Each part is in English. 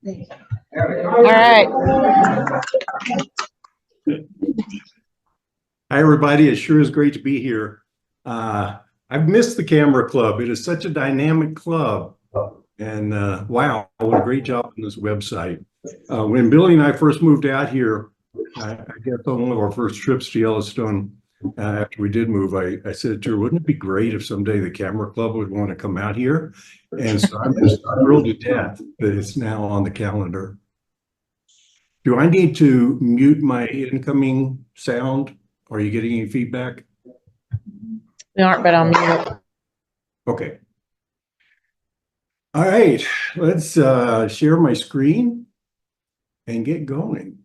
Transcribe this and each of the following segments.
All right. Hi, everybody. It sure is great to be here. I've missed the Camera Club. It is such a dynamic club. And wow, what a great job on this website. When Billy and I first moved out here, I guess on one of our first trips to Yellowstone, after we did move, I said to her, wouldn't it be great if someday the Camera Club would want to come out here? And so I'm just thrilled to death that it's now on the calendar. Do I need to mute my incoming sound? Are you getting any feedback? We aren't, but I'll mute it. Okay. All right, let's share my screen and get going.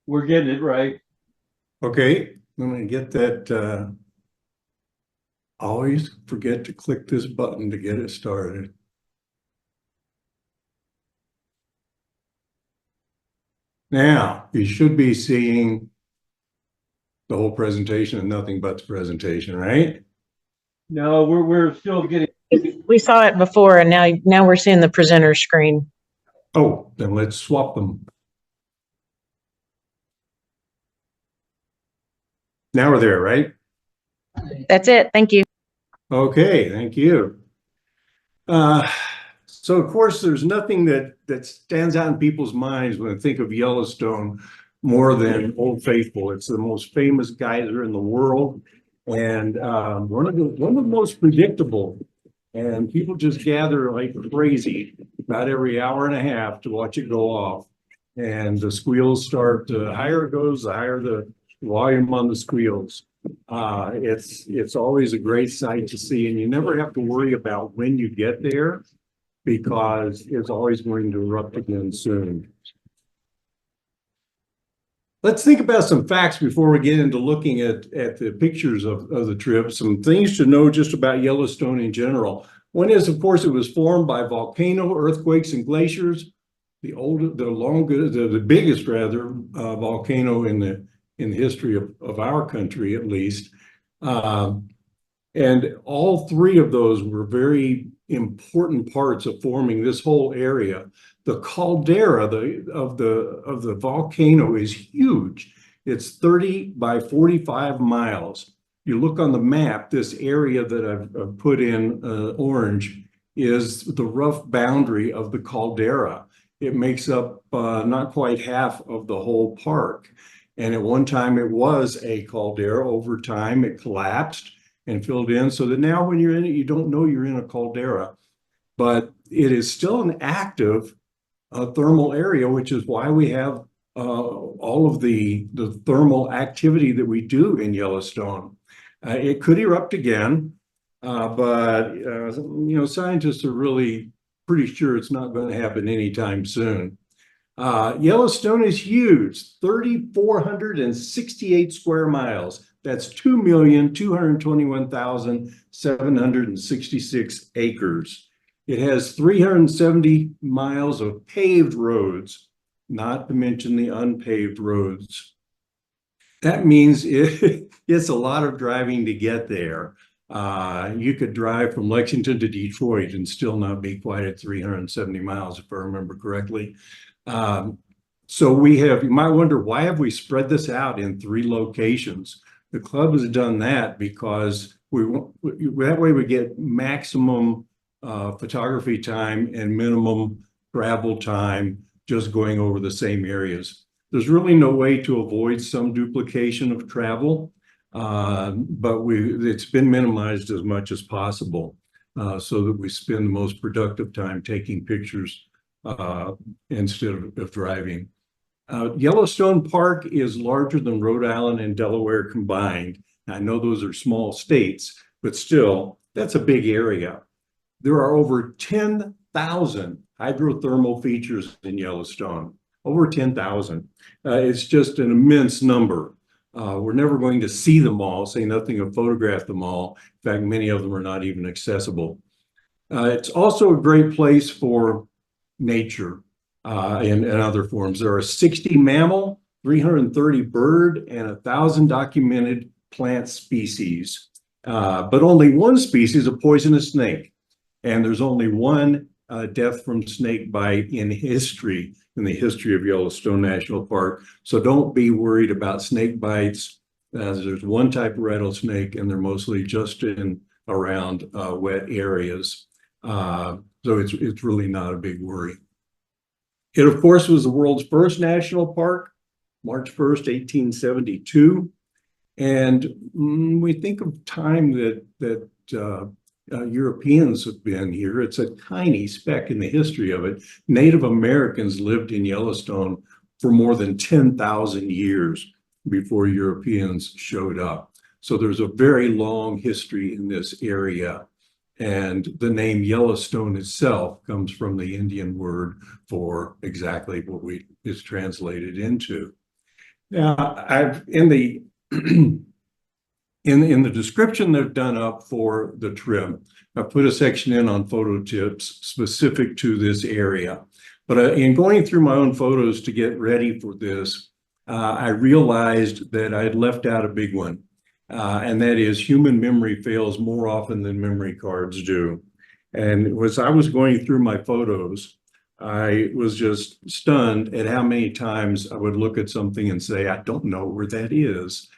We're getting it right. Okay, I'm going to get that. Always forget to click this button to get it started. Now, you should be seeing the whole presentation and nothing but the presentation, right? No, we're still getting. We saw it before, and now we're seeing the presenter screen. Oh, then let's swap them. Now we're there, right? That's it. Thank you. Okay, thank you. So of course, there's nothing that stands out in people's minds when they think of Yellowstone more than Old Faithful. It's the most famous geyser in the world, and one of the most predictable. And people just gather like crazy about every hour and a half to watch it go off. And the squeals start. The higher it goes, the higher the volume on the squeals. It's always a great sight to see, and you never have to worry about when you get there because it's always going to erupt again soon. Let's think about some facts before we get into looking at the pictures of the trip. Some things to know just about Yellowstone in general. One is, of course, it was formed by volcano, earthquakes, and glaciers. The biggest volcano in the history of our country, at least. And all three of those were very important parts of forming this whole area. The caldera of the volcano is huge. It's 30 by 45 miles. You look on the map, this area that I've put in orange is the rough boundary of the caldera. It makes up not quite half of the whole park. And at one time it was a caldera. Over time it collapsed and filled in so that now when you're in it, you don't know you're in a caldera. But it is still an active thermal area, which is why we have all of the thermal activity that we do in Yellowstone. It could erupt again, but scientists are really pretty sure it's not going to happen anytime soon. Yellowstone is huge, 3,468 square miles. That's 2,221,766 acres. It has 370 miles of paved roads, not to mention the unpaved roads. That means it's a lot of driving to get there. You could drive from Lexington to Detroit and still not be quite at 370 miles, if I remember correctly. So you might wonder, why have we spread this out in 3 locations? The club has done that because that way we get maximum photography time and minimum travel time just going over the same areas. There's really no way to avoid some duplication of travel, but it's been minimized as much as possible so that we spend the most productive time taking pictures instead of driving. Yellowstone Park is larger than Rhode Island and Delaware combined. I know those are small states, but still, that's a big area. There are over 10,000 hydrothermal features in Yellowstone, over 10,000. It's just an immense number. We're never going to see them all, say nothing of photograph them all. In fact, many of them are not even accessible. It's also a great place for nature and other forms. There are 60 mammal, 330 bird, and 1,000 documented plant species. But only one species, a poisonous snake. And there's only one death from snake bite in the history of Yellowstone National Park. So don't be worried about snake bites. There's one type of rattlesnake, and they're mostly just in around wet areas. So it's really not a big worry. It, of course, was the world's first national park, March 1st, 1872. And we think of time that Europeans have been here. It's a tiny speck in the history of it. Native Americans lived in Yellowstone for more than 10,000 years before Europeans showed up. So there's a very long history in this area. And the name Yellowstone itself comes from the Indian word for exactly what is translated into. Now, I've in the in the description they've done up for the trip, I put a section in on photo tips specific to this area. But in going through my own photos to get ready for this, I realized that I had left out a big one. And that is human memory fails more often than memory cards do. And as I was going through my photos, I was just stunned at how many times I would look at something and say, I don't know where that is.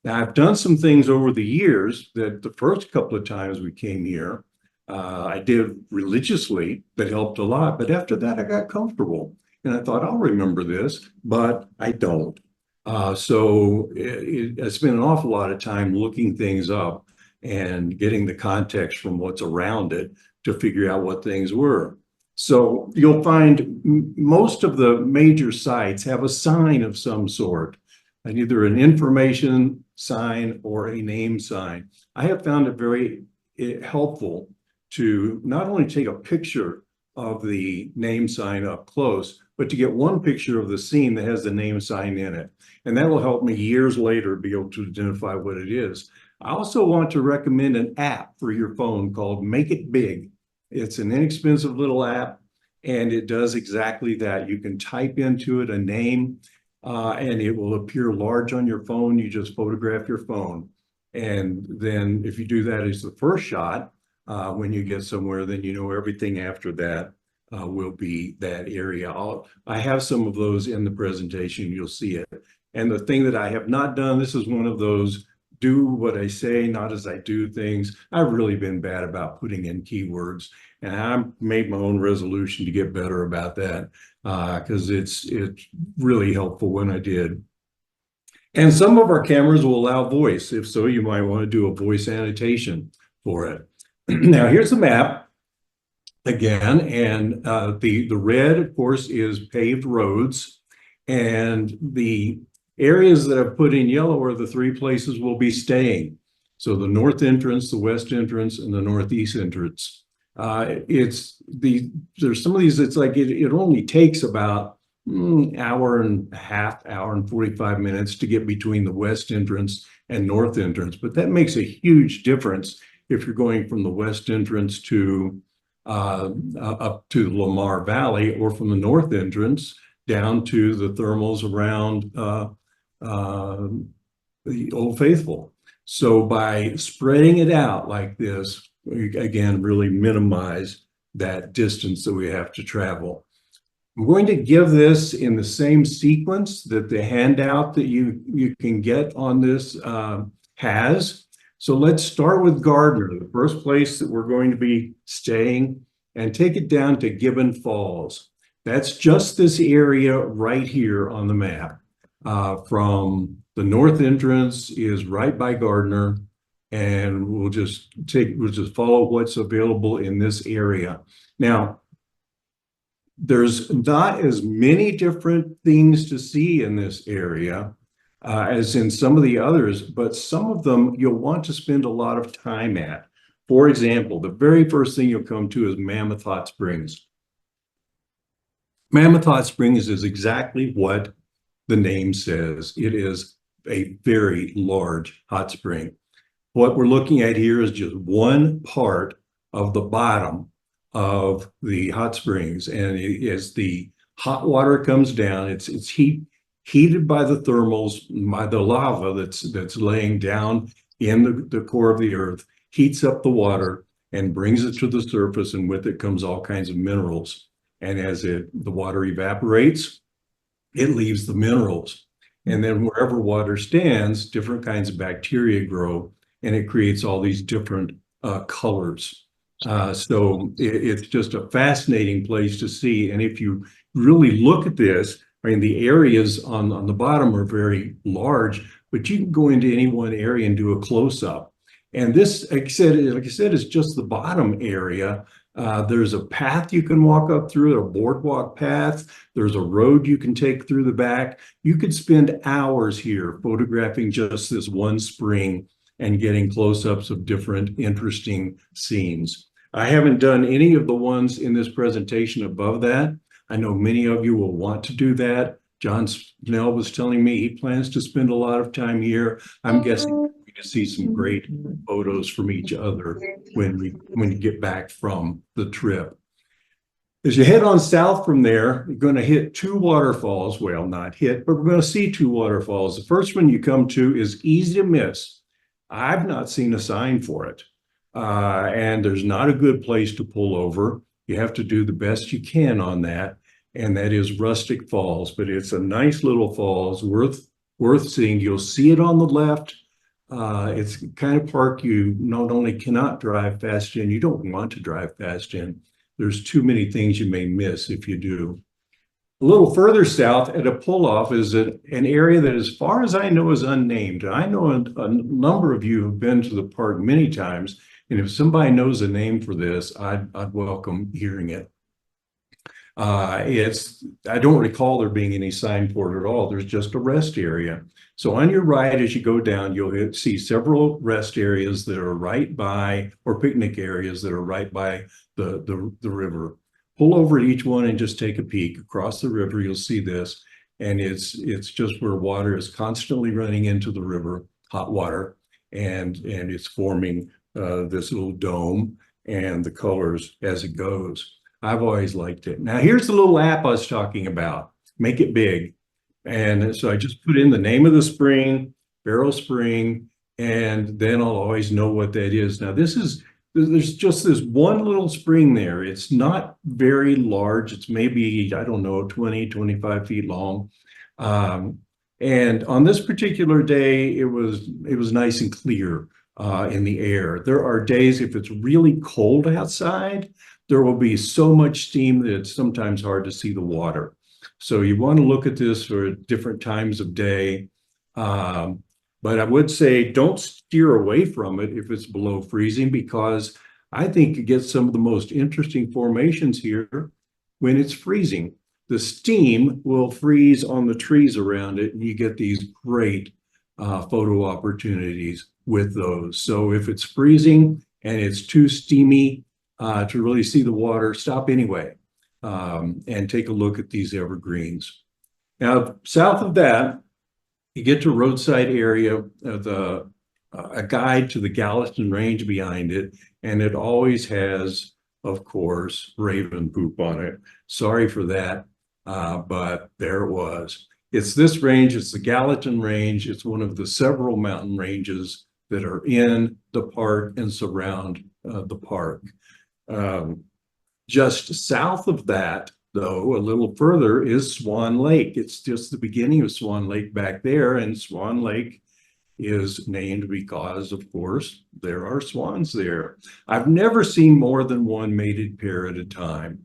Now, I've done some things over the years that the first couple of times we came here, I did religiously that helped a lot. But after that, I got comfortable. And I thought, I'll remember this, but I don't. So I spent an awful lot of time looking things up and getting the context from what's around it to figure out what things were. So you'll find most of the major sites have a sign of some sort, and either an information sign or a name sign. I have found it very helpful to not only take a picture of the name sign up close, but to get one picture of the scene that has the name sign in it. And that will help me years later be able to identify what it is. I also want to recommend an app for your phone called Make It Big. It's an inexpensive little app, and it does exactly that. You can type into it a name, and it will appear large on your phone. You just photograph your phone. And then if you do that as the first shot, when you get somewhere, then you know everything after that will be that area. I have some of those in the presentation. You'll see it. And the thing that I have not done, this is one of those do what I say, not as I do things. I've really been bad about putting in keywords, and I made my own resolution to get better about that because it's really helpful when I did. And some of our cameras will allow voice. If so, you might want to do a voice annotation for it. Now, here's the map again, and the red, of course, is paved roads, and the areas that I've put in yellow are the three places we'll be staying. So the north entrance, the west entrance, and the northeast entrance. There's some of these, it's like it only takes about hour and a half, hour and 45 minutes to get between the west entrance and north entrance. But that makes a huge difference if you're going from the west entrance to up to the Lamar Valley, or from the north entrance down to the thermals around the Old Faithful. So by spreading it out like this, we, again, really minimize that distance that we have to travel. I'm going to give this in the same sequence that the handout that you can get on this has. So let's start with Gardner, the first place that we're going to be staying, and take it down to Gibbon Falls. That's just this area right here on the map. From the north entrance is right by Gardner, and we'll just follow what's available in this area. Now, there's not as many different things to see in this area as in some of the others, but some of them you'll want to spend a lot of time at. For example, the very first thing you'll come to is Mammoth Hot Springs. Mammoth Hot Springs is exactly what the name says. It is a very large hot spring. What we're looking at here is just one part of the bottom of the hot springs. And as the hot water comes down, it's heated by the thermals, by the lava that's laying down in the core of the earth, heats up the water and brings it to the surface, and with it comes all kinds of minerals. And as the water evaporates, it leaves the minerals. And then wherever water stands, different kinds of bacteria grow, and it creates all these different colors. So it's just a fascinating place to see. And if you really look at this, I mean, the areas on the bottom are very large, but you can go into any one area and do a close-up. And this, like I said, is just the bottom area. There's a path you can walk up through, a boardwalk path. There's a road you can take through the back. You could spend hours here photographing just this one spring and getting close-ups of different interesting scenes. I haven't done any of the ones in this presentation above that. I know many of you will want to do that. John Snell was telling me he plans to spend a lot of time here. I'm guessing we're going to see some great photos from each other when you get back from the trip. As you head on south from there, you're going to hit two waterfalls. Well, not hit, but we're going to see two waterfalls. The first one you come to is easy to miss. I've not seen a sign for it. And there's not a good place to pull over. You have to do the best you can on that. And that is Rustic Falls, but it's a nice little falls, worth seeing. You'll see it on the left. It's the kind of park you not only cannot drive fast in, you don't want to drive fast in. There's too many things you may miss if you do. A little further south at a pull-off is an area that, as far as I know, is unnamed. I know a number of you have been to the park many times, and if somebody knows a name for this, I'd welcome hearing it. I don't recall there being any sign for it at all. There's just a rest area. So on your right, as you go down, you'll see several rest areas that are right by, or picnic areas that are right by the river. Pull over at each one and just take a peek. Across the river, you'll see this. And it's just where water is constantly running into the river, hot water, and it's forming this little dome and the colors as it goes. I've always liked it. Now, here's the little app I was talking about. Make it big. And so I just put in the name of the spring, Barrel Spring, and then I'll always know what that is. Now, there's just this one little spring there. It's not very large. It's maybe, I don't know, 20, 25 feet long. And on this particular day, it was nice and clear in the air. There are days, if it's really cold outside, there will be so much steam that it's sometimes hard to see the water. So you want to look at this for different times of day. But I would say don't steer away from it if it's below freezing, because I think you get some of the most interesting formations here when it's freezing. The steam will freeze on the trees around it, and you get these great photo opportunities with those. So if it's freezing and it's too steamy to really see the water, stop anyway and take a look at these evergreens. Now, south of that, you get to roadside area, a guide to the Gallatin Range behind it, and it always has, of course, raven poop on it. Sorry for that, but there it was. It's this range, it's the Gallatin Range. It's one of the several mountain ranges that are in the park and surround the park. Just south of that, though, a little further, is Swan Lake. It's just the beginning of Swan Lake back there, and Swan Lake is named because, of course, there are swans there. I've never seen more than one mated pair at a time.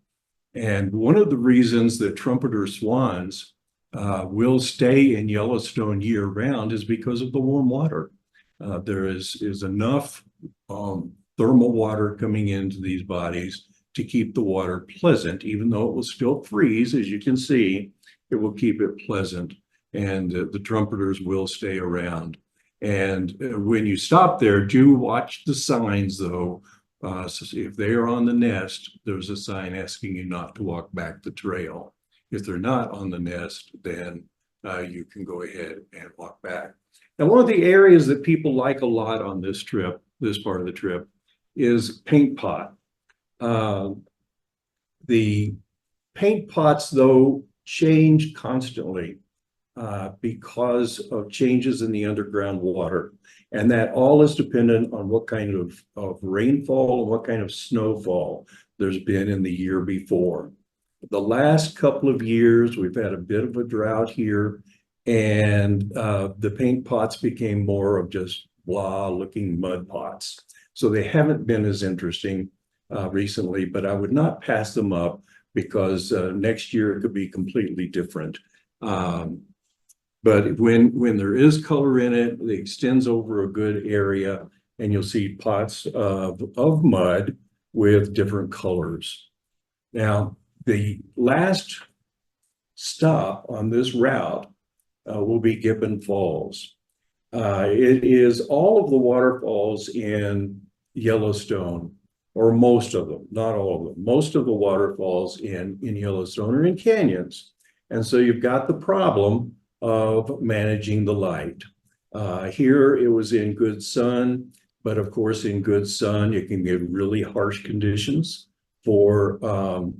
And one of the reasons that trumpeter swans will stay in Yellowstone year-round is because of the warm water. There is enough thermal water coming into these bodies to keep the water pleasant. Even though it will still freeze, as you can see, it will keep it pleasant, and the trumpeters will stay around. And when you stop there, do watch the signs, though. So if they are on the nest, there's a sign asking you not to walk back the trail. If they're not on the nest, then you can go ahead and walk back. Now, one of the areas that people like a lot on this trip, this part of the trip, is Paint Pot. The paint pots, though, change constantly because of changes in the underground water. And that all is dependent on what kind of rainfall and what kind of snowfall there's been in the year before. The last couple of years, we've had a bit of a drought here, and the paint pots became more of just blah looking mud pots. So they haven't been as interesting recently, but I would not pass them up because next year it could be completely different. But when there is color in it, it extends over a good area, and you'll see pots of mud with different colors. Now, the last stop on this route will be Gibbon Falls. It is all of the waterfalls in Yellowstone, or most of them, not all of them. Most of the waterfalls in Yellowstone are in canyons. And so you've got the problem of managing the light. Here it was in good sun, but of course in good sun, you can get really harsh conditions for the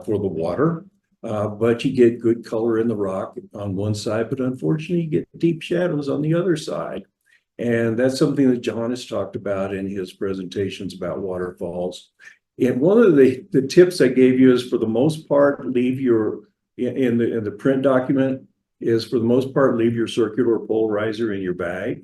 water, but you get good color in the rock on one side, but unfortunately you get deep shadows on the other side. And that's something that John has talked about in his presentations about waterfalls. And one of the tips I gave you is, for the most part, leave your, in the print document, is for the most part, leave your circular polarizer in your bag.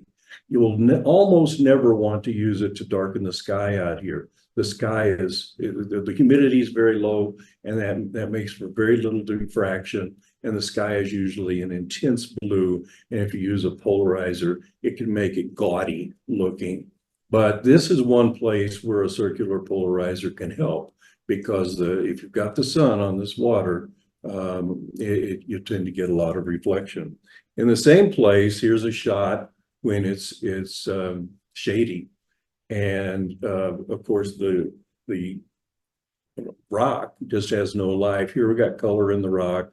You will almost never want to use it to darken the sky out here. The sky is, the humidity is very low, and that makes for very little diffraction. And the sky is usually an intense blue. And if you use a polarizer, it can make it gaudy looking. But this is one place where a circular polarizer can help, because if you've got the sun on this water, you tend to get a lot of reflection. In the same place, here's a shot when it's shady. And of course, the rock just has no life. Here we got color in the rock,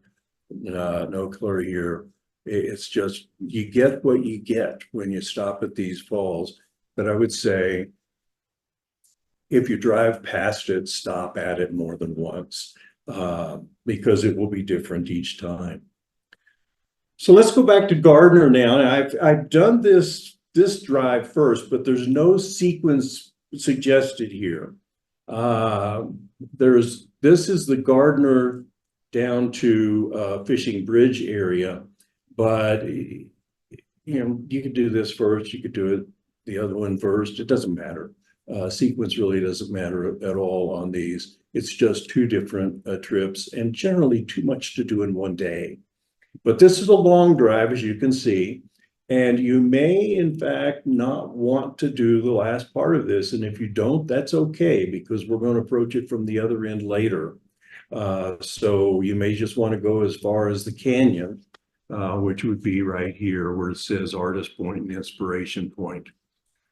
no color here. It's just, you get what you get when you stop at these falls. But I would say, if you drive past it, stop at it more than once, because it will be different each time. So let's go back to Gardner now. I've done this drive first, but there's no sequence suggested here. This is the Gardner down to Fishing Bridge area, but you could do this first, you could do it the other one first. It doesn't matter. Sequence really doesn't matter at all on these. It's just two different trips, and generally too much to do in one day. But this is a long drive, as you can see, and you may in fact not want to do the last part of this. And if you don't, that's okay, because we're going to approach it from the other end later. So you may just want to go as far as the canyon, which would be right here where it says Artist Point and Inspiration Point.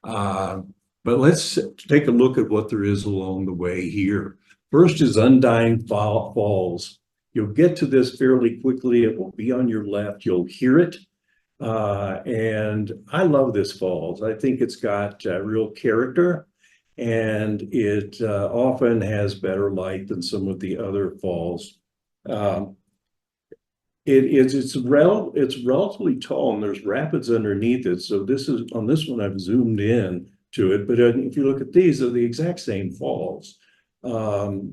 But let's take a look at what there is along the way here. First is Undying Falls. You'll get to this fairly quickly. It will be on your left. You'll hear it. And I love this falls. I think it's got real character, and it often has better light than some of the other falls. It's relatively tall, and there's rapids underneath it. So this is, on this one, I've zoomed in to it. But if you look at these, they're the exact same falls,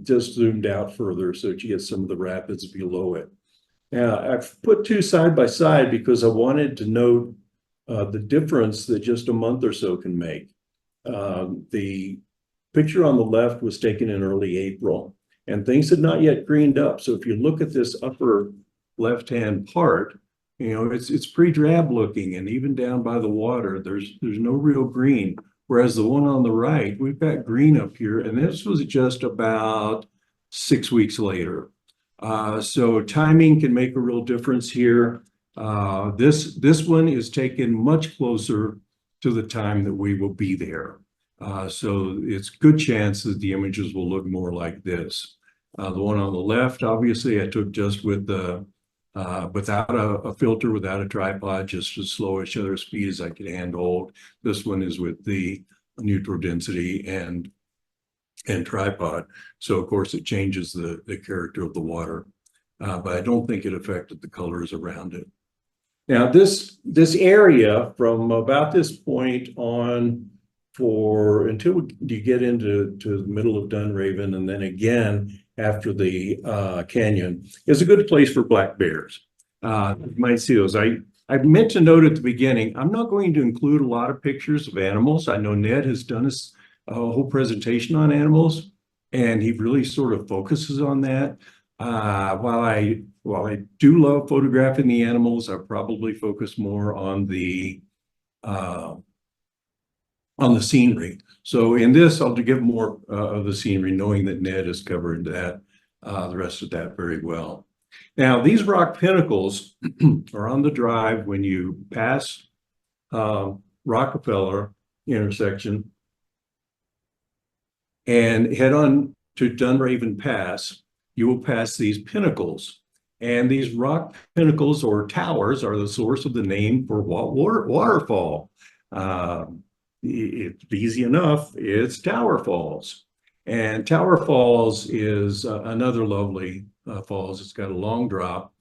just zoomed out further so that you get some of the rapids below it. Now, I've put two side by side because I wanted to note the difference that just a month or so can make. The picture on the left was taken in early April, and things had not yet greened up. So if you look at this upper left-hand part, it's pretty drab looking, and even down by the water, there's no real green. Whereas the one on the right, we've got green up here, and this was just about 6 weeks later. So timing can make a real difference here. This one is taken much closer to the time that we will be there. So it's a good chance that the images will look more like this. The one on the left, obviously, I took just with the without a filter, without a tripod, just as slow as shutter speed as I could hand hold. This one is with the neutral density, and and tripod. So of course it changes the character of the water, but I don't think it affected the colors around it. Now this area from about this point on until you get into the middle of Dunraven, and then again after the canyon, is a good place for black bears. You might see those. I meant to note at the beginning, I'm not going to include a lot of pictures of animals. I know Ned has done a whole presentation on animals, and he really sort of focuses on that. While I do love photographing the animals, I probably focus more on the scenery. So in this, I'll give more of the scenery, knowing that Ned has covered that, the rest of that very well. Now, these rock pinnacles are on the drive when you pass Rockefeller intersection and head on to Dunraven Pass. You will pass these pinnacles. And these rock pinnacles or towers are the source of the name for waterfall. It's easy enough, it's Tower Falls. And Tower Falls is another lovely falls. It's got a long drop.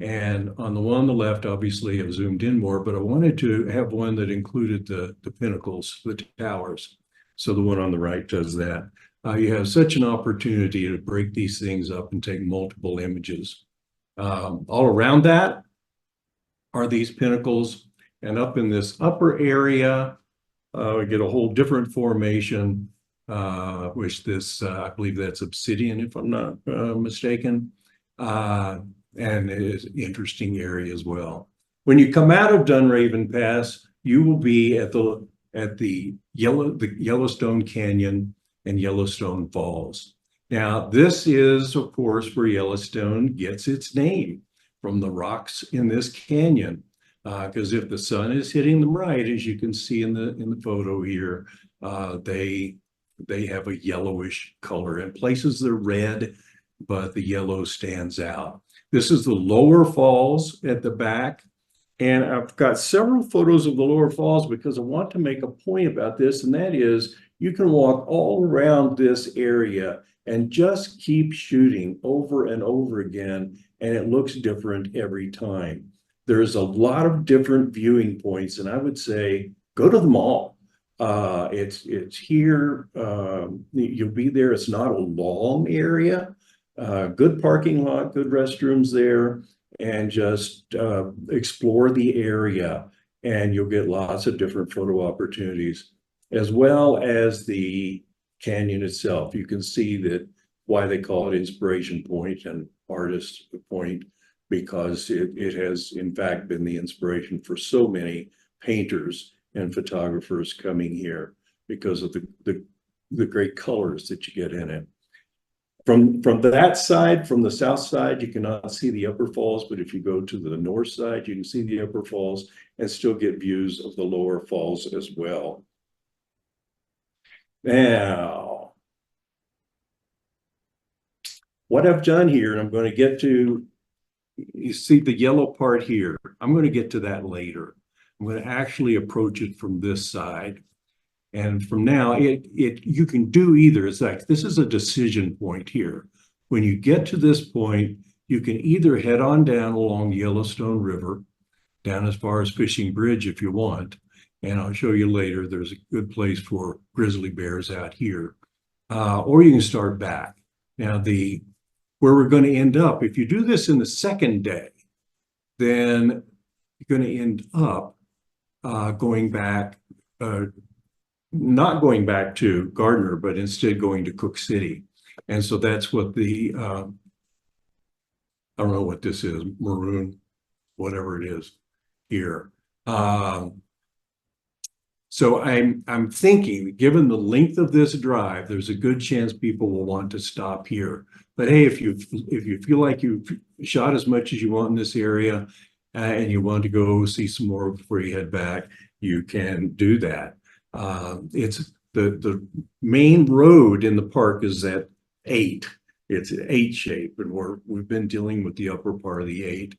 And on the one on the left, obviously I've zoomed in more, but I wanted to have one that included the pinnacles, the towers. So the one on the right does that. You have such an opportunity to break these things up and take multiple images. All around that are these pinnacles, and up in this upper area, we get a whole different formation, which I believe that's obsidian, if I'm not mistaken, and it is an interesting area as well. When you come out of Dunraven Pass, you will be at the Yellowstone Canyon and Yellowstone Falls. Now, this is, of course, where Yellowstone gets its name, from the rocks in this canyon. Because if the sun is hitting them right, as you can see in the photo here, they have a yellowish color. In places they're red, but the yellow stands out. This is the lower falls at the back. And I've got several photos of the lower falls because I want to make a point about this, and that is you can walk all around this area and just keep shooting over and over again, and it looks different every time. There's a lot of different viewing points, and I would say go to them all. It's here. You'll be there. It's not a long area. Good parking lot, good restrooms there, and just explore the area, and you'll get lots of different photo opportunities, as well as the canyon itself. You can see that why they call it Inspiration Point and Artist Point, because it has in fact been the inspiration for so many painters and photographers coming here because of the great colors that you get in it. From that side, from the south side, you cannot see the upper falls, but if you go to the north side, you can see the upper falls and still get views of the lower falls as well. Now, what I've done here, and I'm going to get to, you see the yellow part here. I'm going to get to that later. I'm going to actually approach it from this side. And from now, you can do either. It's like, this is a decision point here. When you get to this point, you can either head on down along Yellowstone River, down as far as Fishing Bridge if you want. And I'll show you later, there's a good place for grizzly bears out here. Or you can start back. Now, where we're going to end up, if you do this in the second day, then you're going to end up going back, not going back to Gardner, but instead going to Cook City. And so that's what I don't know what this is, maroon, whatever it is here. So I'm thinking, given the length of this drive, there's a good chance people will want to stop here. But hey, if you feel like you've shot as much as you want in this area and you want to go see some more before you head back, you can do that. It's the main road in the park is at 8. It's an 8 shape, and we've been dealing with the upper part of the 8.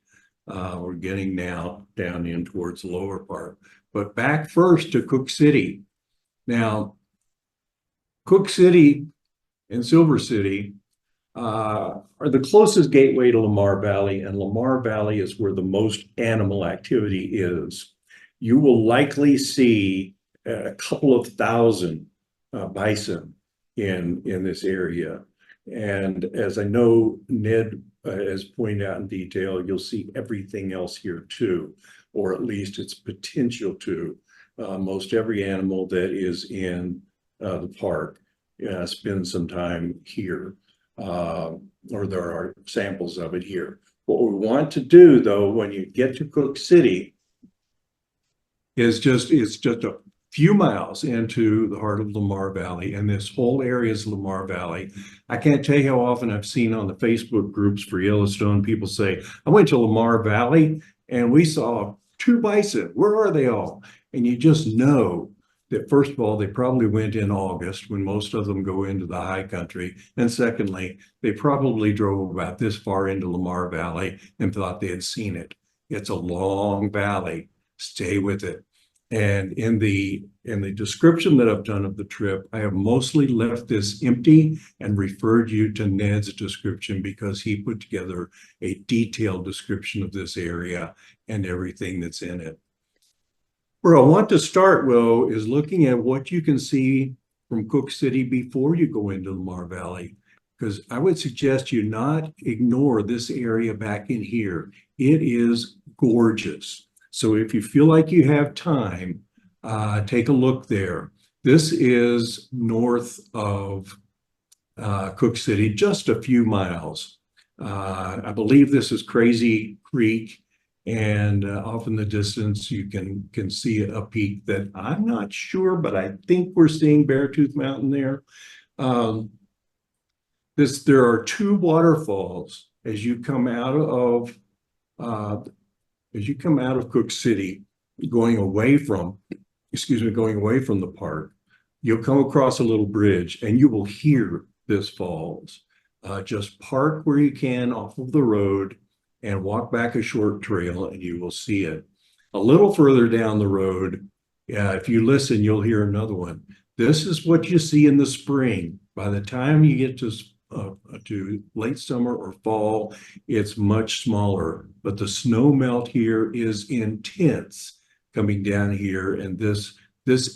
We're getting now down in towards the lower part. But back first to Cook City. Now, Cook City and Silver City are the closest gateway to Lamar Valley, and Lamar Valley is where the most animal activity is. You will likely see a couple of thousand bison in this area. And as I know Ned has pointed out in detail, you'll see everything else here too, or at least its potential to. Most every animal that is in the park spends some time here, or there are samples of it here. What we want to do, though, when you get to Cook City, it's just a few miles into the heart of Lamar Valley, and this whole area is Lamar Valley. I can't tell you how often I've seen on the Facebook groups for Yellowstone, people say, I went to Lamar Valley and we saw 2 bison. Where are they all? And you just know that, first of all, they probably went in August when most of them go into the high country. And secondly, they probably drove about this far into Lamar Valley and thought they had seen it. It's a long valley. Stay with it. And in the description that I've done of the trip, I have mostly left this empty and referred you to Ned's description because he put together a detailed description of this area and everything that's in it. Where I want to start, Will, is looking at what you can see from Cook City before you go into Lamar Valley, because I would suggest you not ignore this area back in here. It is gorgeous. So if you feel like you have time, take a look there. This is north of Cook City, just a few miles. I believe this is Crazy Creek, and off in the distance you can see a peak that I'm not sure, but I think we're seeing Beartooth Mountain there. There are 2 waterfalls as you come out of Cook City, going away from the park. You'll come across a little bridge and you will hear this falls. Just park where you can off of the road and walk back a short trail and you will see it. A little further down the road, if you listen, you'll hear another one. This is what you see in the spring. By the time you get to late summer or fall, it's much smaller, but the snow melt here is intense coming down here. And this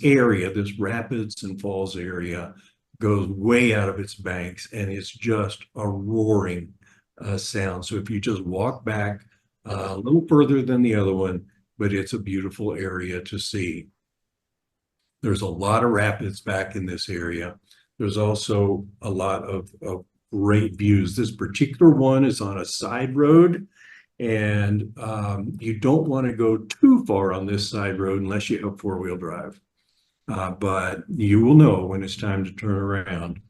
area, this rapids and falls area, goes way out of its banks, and it's just a roaring sound. So if you just walk back a little further than the other one, but it's a beautiful area to see. There's a lot of rapids back in this area. There's also a lot of great views. This particular one is on a side road, and you don't want to go too far on this side road unless you have 4-wheel drive. But you will know when it's time to turn around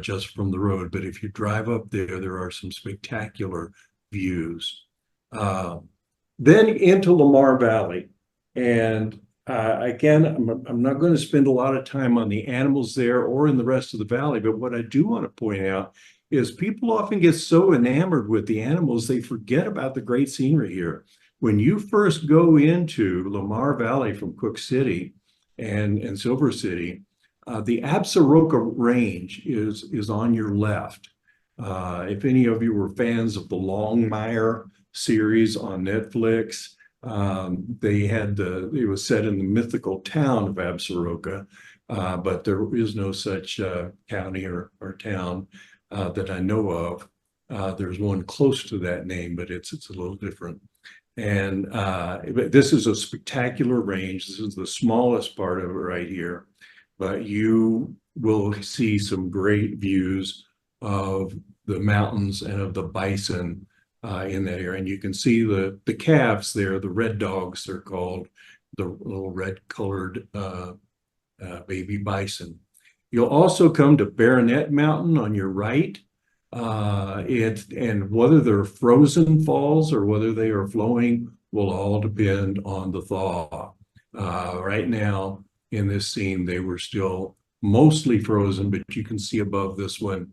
just from the road. But if you drive up there, there are some spectacular views. Then into Lamar Valley. And again, I'm not going to spend a lot of time on the animals there or in the rest of the valley, but what I do want to point out is people often get so enamored with the animals, they forget about the great scenery here. When you first go into Lamar Valley from Cook City and Silver City, the Absaroka Range is on your left. If any of you were fans of the Longmire series on Netflix, it was set in the mythical town of Absaroka, but there is no such county or town that I know of. There's one close to that name, but it's a little different. And but this is a spectacular range. This is the smallest part of it right here, but you will see some great views of the mountains and of the bison in that area. And you can see the calves there, the red dogs they're called, the little red colored baby bison. You'll also come to Baronet Mountain on your right. And whether they're frozen falls or whether they are flowing will all depend on the thaw. Right now in this scene, they were still mostly frozen, but you can see above this one,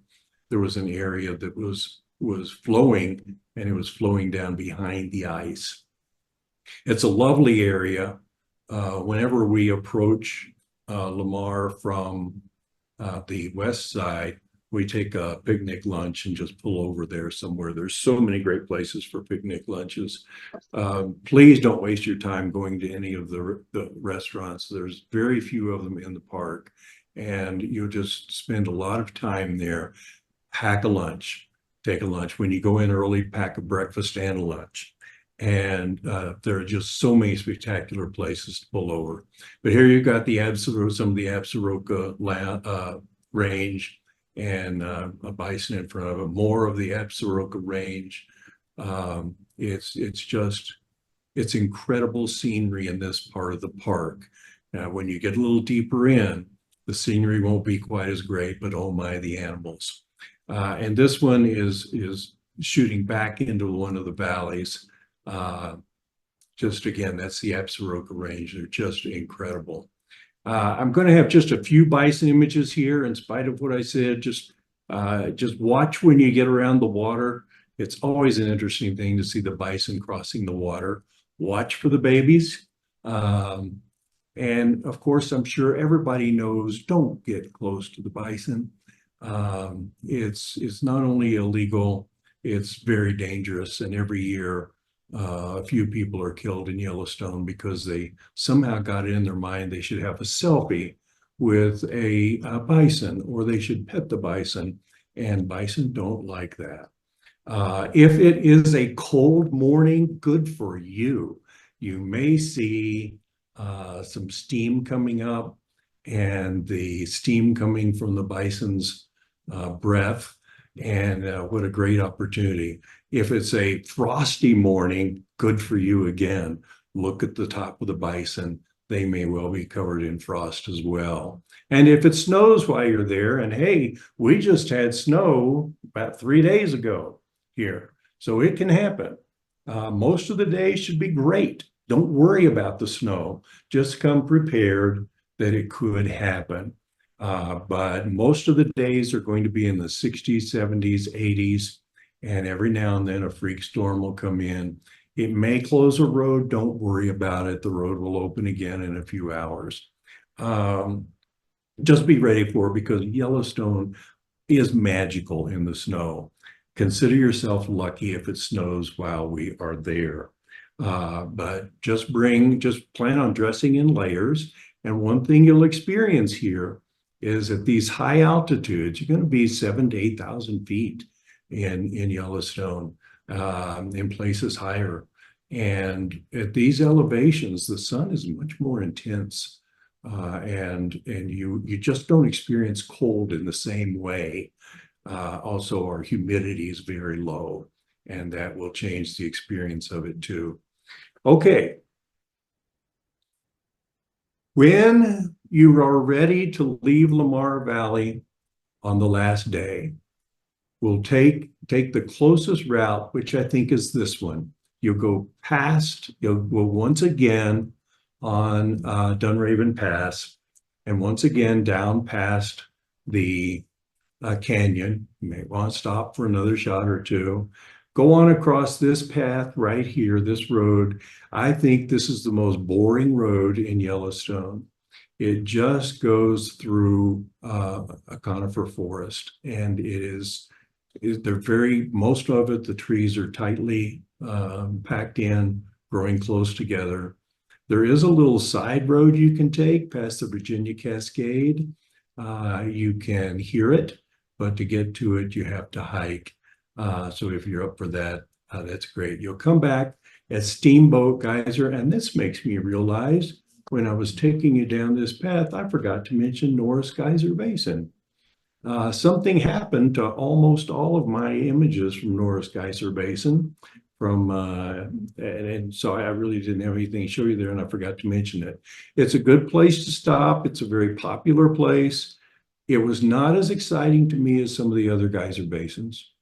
there was an area that was flowing, and it was flowing down behind the ice. It's a lovely area. Whenever we approach Lamar from the west side, we take a picnic lunch and just pull over there somewhere. There's so many great places for picnic lunches. Please don't waste your time going to any of the restaurants. There's very few of them in the park, and you'll just spend a lot of time there. Pack a lunch, take a lunch. When you go in early, pack a breakfast and a lunch. And there are just so many spectacular places to pull over. But here you've got the some of the Absaroka range, and a bison in front of it, more of the Absaroka range. It's incredible scenery in this part of the park. Now, when you get a little deeper in, the scenery won't be quite as great, but oh my, the animals. And this one is shooting back into one of the valleys. Just again, that's the Absaroka range. They're just incredible. I'm going to have just a few bison images here, in spite of what I said. Just watch when you get around the water. It's always an interesting thing to see the bison crossing the water. Watch for the babies. And of course, I'm sure everybody knows, don't get close to the bison. It's not only illegal, it's very dangerous. And every year, a few people are killed in Yellowstone because they somehow got it in their mind they should have a selfie with a bison, or they should pet the bison, and bison don't like that. If it is a cold morning, good for you. You may see some steam coming up, and the steam coming from the bison's breath, and what a great opportunity. If it's a frosty morning, good for you again. Look at the top of the bison. They may well be covered in frost as well. And if it snows while you're there, and hey, we just had snow about 3 days ago here, so it can happen. Most of the day should be great. Don't worry about the snow. Just come prepared that it could happen. But most of the days are going to be in the 60s, 70s, 80s. And every now and then a freak storm will come in. It may close a road. Don't worry about it. The road will open again in a few hours. Just be ready for it, because Yellowstone is magical in the snow. Consider yourself lucky if it snows while we are there. But just plan on dressing in layers. And one thing you'll experience here is at these high altitudes, you're going to be 7,000 to 8,000 feet in Yellowstone, in places higher. And at these elevations, the sun is much more intense, and you just don't experience cold in the same way. Also, our humidity is very low, and that will change the experience of it too. Okay. When you are ready to leave Lamar Valley on the last day, we'll take the closest route, which I think is this one. You'll go once again on Dunraven Pass, and once again down past the canyon. You may want to stop for another shot or two. Go on across this path right here, this road. I think this is the most boring road in Yellowstone. It just goes through a conifer forest, and most of it, the trees are tightly packed in, growing close together. There is a little side road you can take past the Virginia Cascade. You can hear it, but to get to it, you have to hike. So if you're up for that, that's great. You'll come back at Steamboat Geyser, and this makes me realize when I was taking you down this path, I forgot to mention Norris Geyser Basin. Something happened to almost all of my images from Norris Geyser Basin, and so I really didn't have anything to show you there, and I forgot to mention it. It's a good place to stop. It's a very popular place. It was not as exciting to me as some of the other geyser basins.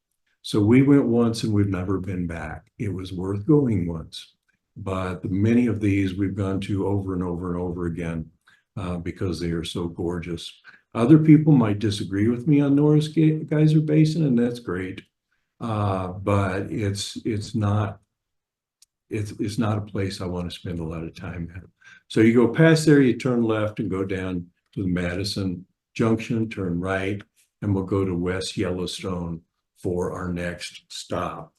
So we went once and we've never been back. It was worth going once, but many of these we've gone to over and over and over again because they are so gorgeous. Other people might disagree with me on Norris Geyser Basin, and that's great. But it's not a place I want to spend a lot of time at. So you go past there, you turn left and go down to the Madison Junction, turn right, and we'll go to West Yellowstone for our next stop.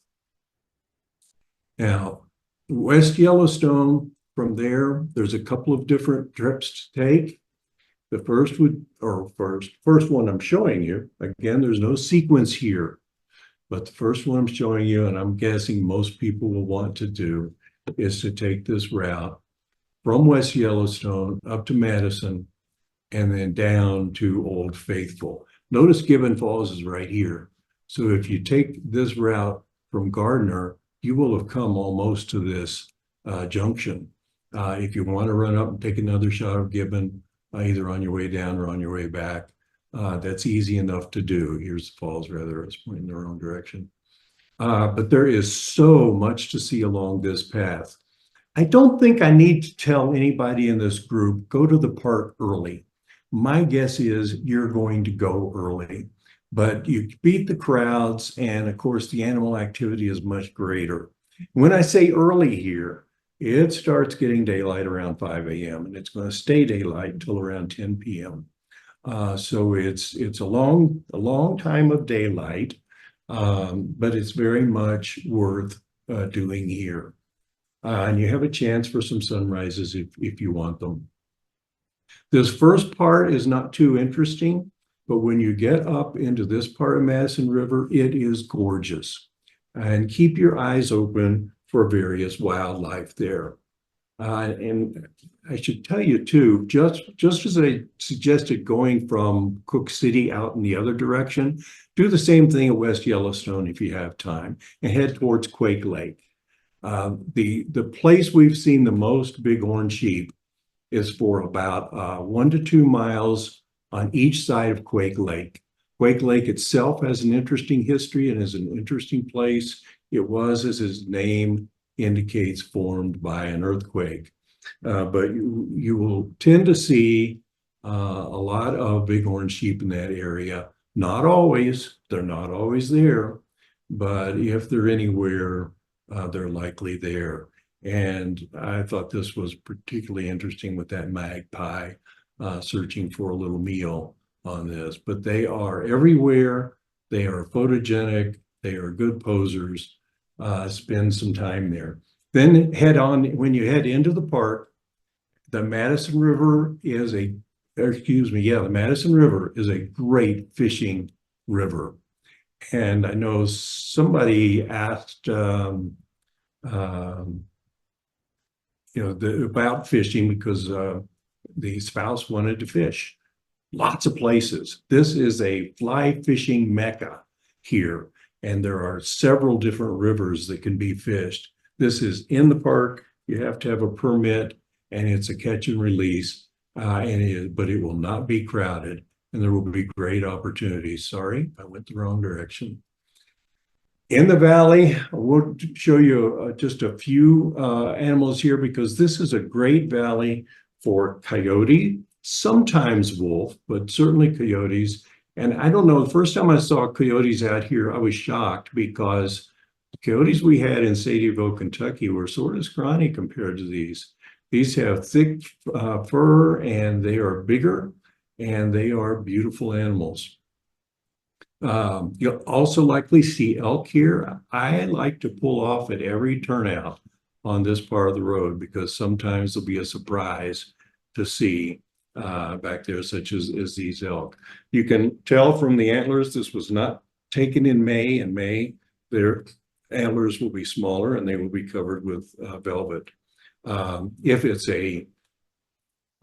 Now, West Yellowstone, from there, there's a couple of different trips to take. The first one I'm showing you, again, there's no sequence here, but the first one I'm showing you, and I'm guessing most people will want to do, is to take this route from West Yellowstone up to Madison and then down to Old Faithful. Notice Gibbon Falls is right here. So if you take this route from Gardner, you will have come almost to this junction. If you want to run up and take another shot of Gibbon, either on your way down or on your way back, that's easy enough to do. Here's the falls, rather, I was pointing in the wrong direction. But there is so much to see along this path. I don't think I need to tell anybody in this group, go to the park early. My guess is you're going to go early, but you beat the crowds, and of course the animal activity is much greater. When I say early here, it starts getting daylight around 5 a.m. and it's going to stay daylight until around 10 p.m. So it's a long time of daylight, but it's very much worth doing here. And you have a chance for some sunrises if you want them. This first part is not too interesting, but when you get up into this part of Madison River, it is gorgeous. And keep your eyes open for various wildlife there. And I should tell you too, just as I suggested going from Cook City out in the other direction, do the same thing at West Yellowstone if you have time, and head towards Quake Lake. The place we've seen the most bighorn sheep is for about 1 to 2 miles on each side of Quake Lake. Quake Lake itself has an interesting history and is an interesting place. It was, as its name indicates, formed by an earthquake. But you will tend to see a lot of bighorn sheep in that area. Not always, they're not always there, but if they're anywhere, they're likely there. And I thought this was particularly interesting with that magpie searching for a little meal on this. But they are everywhere. They are photogenic. They are good posers. Spend some time there. Then head on, when you head into the park, the Madison River is the Madison River is a great fishing river. And I know somebody asked, about fishing because the spouse wanted to fish. Lots of places. This is a fly fishing mecca here, and there are several different rivers that can be fished. This is in the park. You have to have a permit, and it's a catch and release, but it will not be crowded, and there will be great opportunities. Sorry, I went the wrong direction. In the valley, we'll show you just a few animals here because this is a great valley for coyote, sometimes wolf, but certainly coyotes. And I don't know, the first time I saw coyotes out here, I was shocked because the coyotes we had in Sadieville, Kentucky were sort of scrawny compared to these. These have thick fur, and they are bigger, and they are beautiful animals. You'll also likely see elk here. I like to pull off at every turnout on this part of the road because sometimes there'll be a surprise to see back there, such as these elk. You can tell from the antlers, this was not taken in May. In May, their antlers will be smaller and they will be covered with velvet. If it's a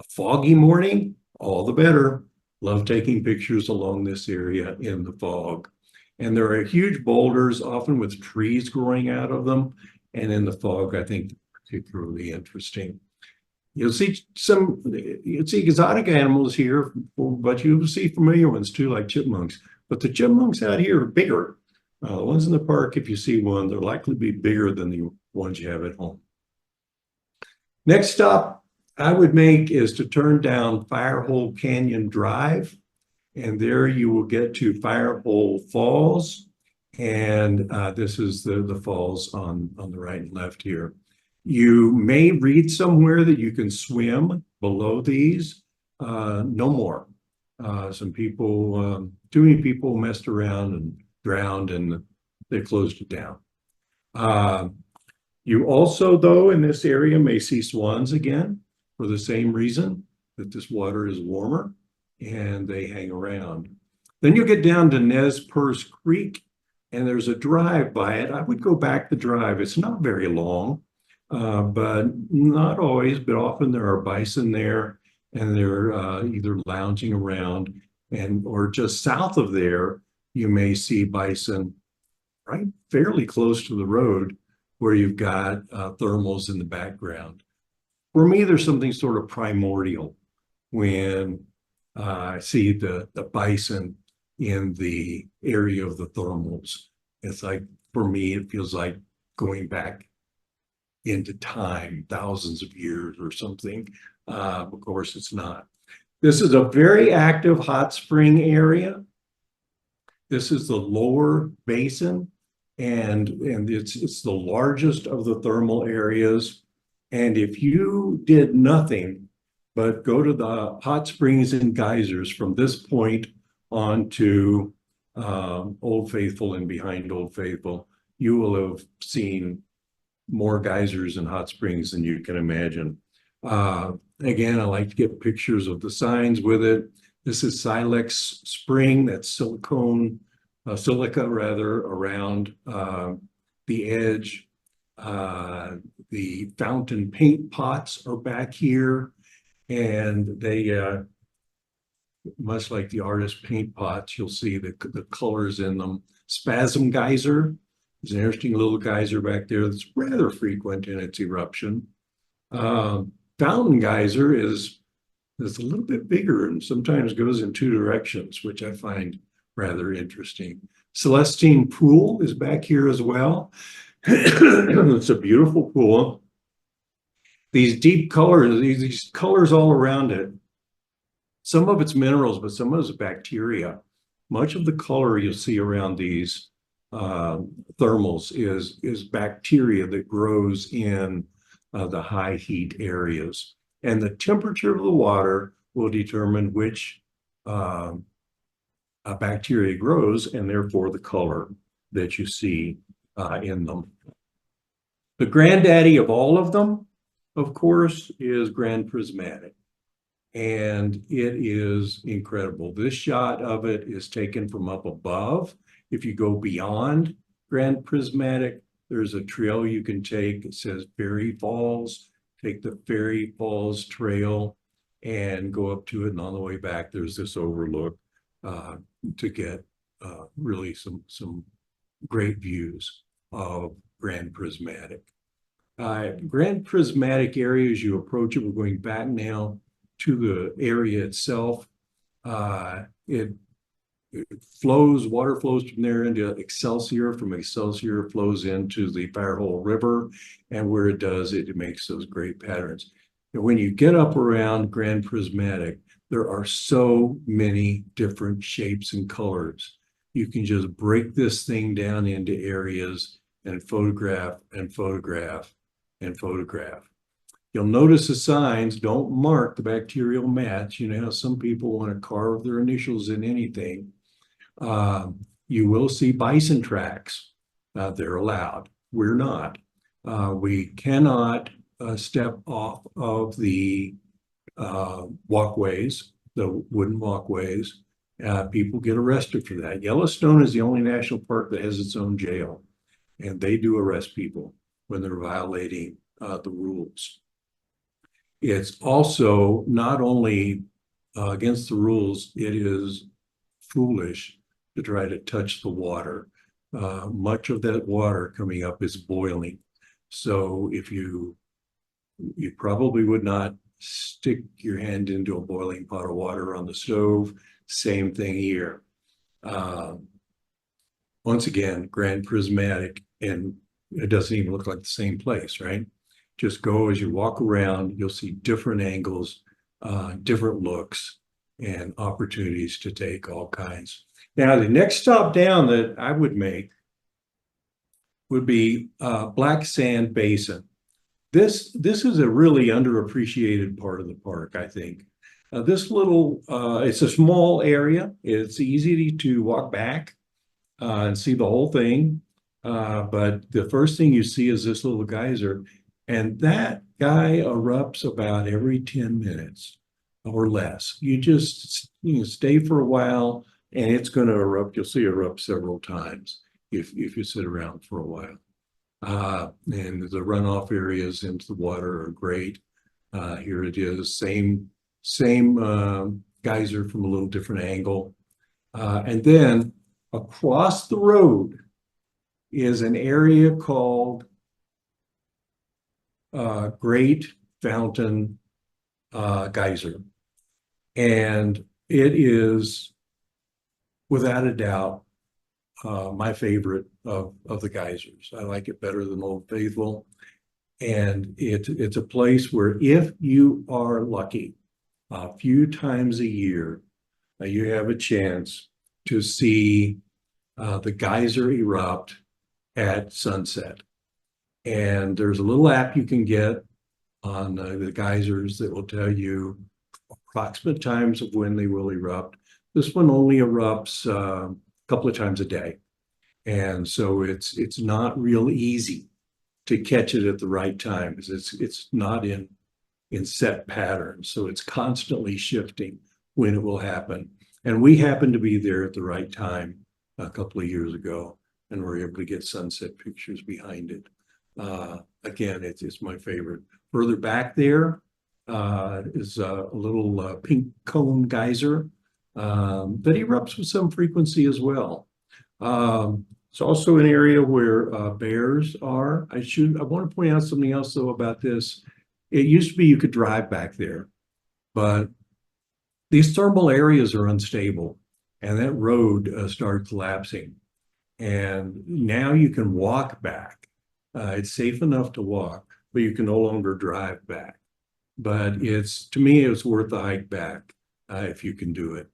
foggy morning, all the better. Love taking pictures along this area in the fog. And there are huge boulders, often with trees growing out of them. And in the fog, I think particularly interesting. You'll see exotic animals here, but you'll see familiar ones too, like chipmunks. But the chipmunks out here are bigger. The ones in the park, if you see one, they'll likely be bigger than the ones you have at home. Next stop I would make is to turn down Firehole Canyon Drive, and there you will get to Firehole Falls, and this is the falls on the right and left here. You may read somewhere that you can swim below these, no more. Some people too many people messed around and drowned, and they closed it down. You also, though, in this area may see swans again for the same reason, that this water is warmer and they hang around. Then you get down to Nez Perce Creek, and there's a drive by it. I would go back the drive. It's not very long, but not always, but often there are bison there, and they're either lounging around, or just south of there, you may see bison right fairly close to the road, where you've got thermals in the background. For me, there's something sort of primordial when I see the bison in the area of the thermals. It's like, for me, it feels like going back into time, thousands of years or something. Of course, it's not. This is a very active hot spring area. This is the lower basin, and it's the largest of the thermal areas. And if you did nothing but go to the hot springs and geysers from this point on to Old Faithful and behind Old Faithful, you will have seen more geysers and hot springs than you can imagine. Again, I like to get pictures of the signs with it. This is Silex Spring, that's silica rather, around the edge. The fountain paint pots are back here, and they, much like the artist paint pots, you'll see the colors in them. Spasm Geyser is an interesting little geyser back there that's rather frequent in its eruption. Fountain Geyser is a little bit bigger and sometimes goes in two directions, which I find rather interesting. Celestine Pool is back here as well. It's a beautiful pool. These deep colors, these colors all around it. Some of it's minerals, but some of it's bacteria. Much of the color you'll see around these thermals is bacteria that grows in the high heat areas. And the temperature of the water will determine which bacteria grows, and therefore the color that you see in them. The granddaddy of all of them, of course, is Grand Prismatic. And it is incredible. This shot of it is taken from up above. If you go beyond Grand Prismatic, there's a trail you can take. It says Fairy Falls. Take the Fairy Falls trail and go up to it. And on the way back, there's this overlook to get really some great views of Grand Prismatic. Grand Prismatic area, as you approach it, we're going back now to the area itself. It flows, water flows from there into Excelsior. From Excelsior flows into the Firehole River, and where it does, it makes those great patterns. And when you get up around Grand Prismatic, there are so many different shapes and colors. You can just break this thing down into areas and photograph and photograph and photograph. You'll notice the signs don't mark the bacterial mats. You know how some people want to carve their initials in anything. You will see bison tracks. They're allowed. We're not. We cannot step off of the walkways, the wooden walkways. People get arrested for that. Yellowstone is the only national park that has its own jail, and they do arrest people when they're violating the rules. It's also not only against the rules, it is foolish to try to touch the water. Much of that water coming up is boiling. So if you probably would not stick your hand into a boiling pot of water on the stove. Same thing here. Once again, Grand Prismatic, and it doesn't even look like the same place, right? Just go as you walk around, you'll see different angles, different looks, and opportunities to take all kinds. Now, the next stop down that I would make would be Black Sand Basin. This is a really underappreciated part of the park, I think. This little, it's a small area. It's easy to walk back and see the whole thing. But the first thing you see is this little geyser, and that guy erupts about every 10 minutes or less. You stay for a while, and it's going to erupt. You'll see it erupt several times if you sit around for a while. And the runoff areas into the water are great. Here it is, same geyser from a little different angle. And then across the road is an area called Great Fountain Geyser. And it is, without a doubt, my favorite of the geysers. I like it better than Old Faithful. And it's a place where if you are lucky, a few times a year, you have a chance to see the geyser erupt at sunset. And there's a little app you can get on the geysers that will tell you approximate times of when they will erupt. This one only erupts a couple of times a day. And so it's not real easy to catch it at the right time because it's not in set patterns. So it's constantly shifting when it will happen. And we happened to be there at the right time a couple of years ago and were able to get sunset pictures behind it. Again, it's my favorite. Further back there is a little pink cone geyser that erupts with some frequency as well. It's also an area where bears are. I want to point out something else though about this. It used to be you could drive back there, but these thermal areas are unstable and that road started collapsing. And now you can walk back. It's safe enough to walk, but you can no longer drive back. But to me, it's worth the hike back if you can do it.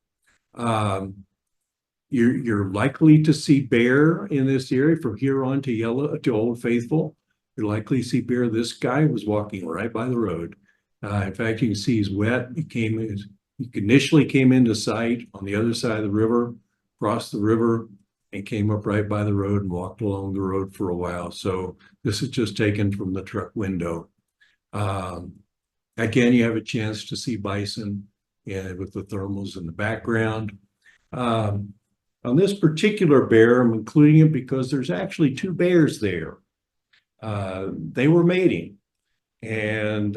You're likely to see bear in this area from here on to Old Faithful. You're likely to see bear. This guy was walking right by the road. In fact, you can see he's wet. He initially came into sight on the other side of the river, crossed the river, and came up right by the road and walked along the road for a while. So this is just taken from the truck window. Again, you have a chance to see bison with the thermals in the background. On this particular bear, I'm including it because there's actually two bears there. They were mating. And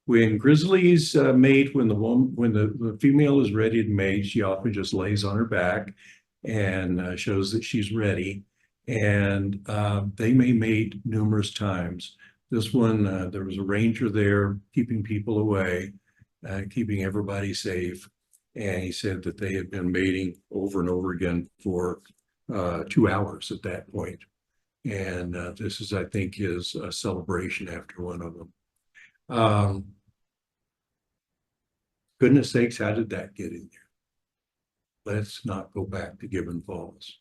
when grizzlies mate, when the female is ready to mate, she often just lays on her back and shows that she's ready. And they may mate numerous times. This one, there was a ranger there keeping people away, keeping everybody safe. And he said that they had been mating over and over again for 2 hours at that point. And this is, I think, his celebration after one of them. Goodness sakes, how did that get in there? Let's not go back to Gibbon Falls.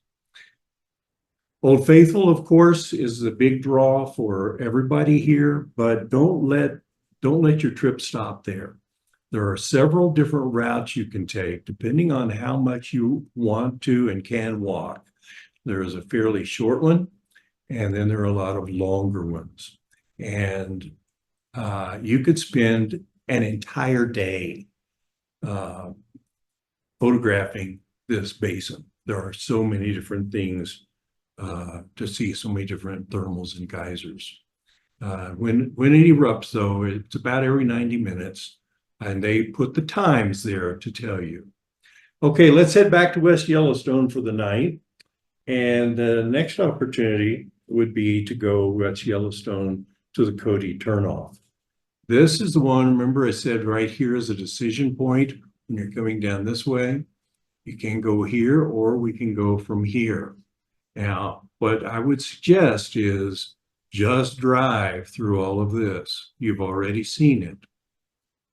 Old Faithful, of course, is the big draw for everybody here, but don't let your trip stop there. There are several different routes you can take depending on how much you want to and can walk. There is a fairly short one, and then there are a lot of longer ones. And you could spend an entire day photographing this basin. There are so many different things to see, so many different thermals and geysers. When it erupts, though, it's about every 90 minutes, and they put the times there to tell you. Okay, let's head back to West Yellowstone for the night. And the next opportunity would be to go West Yellowstone to the Cody turnoff. This is the one, remember I said right here is a decision point when you're coming down this way. You can go here or we can go from here. Now, what I would suggest is just drive through all of this. You've already seen it.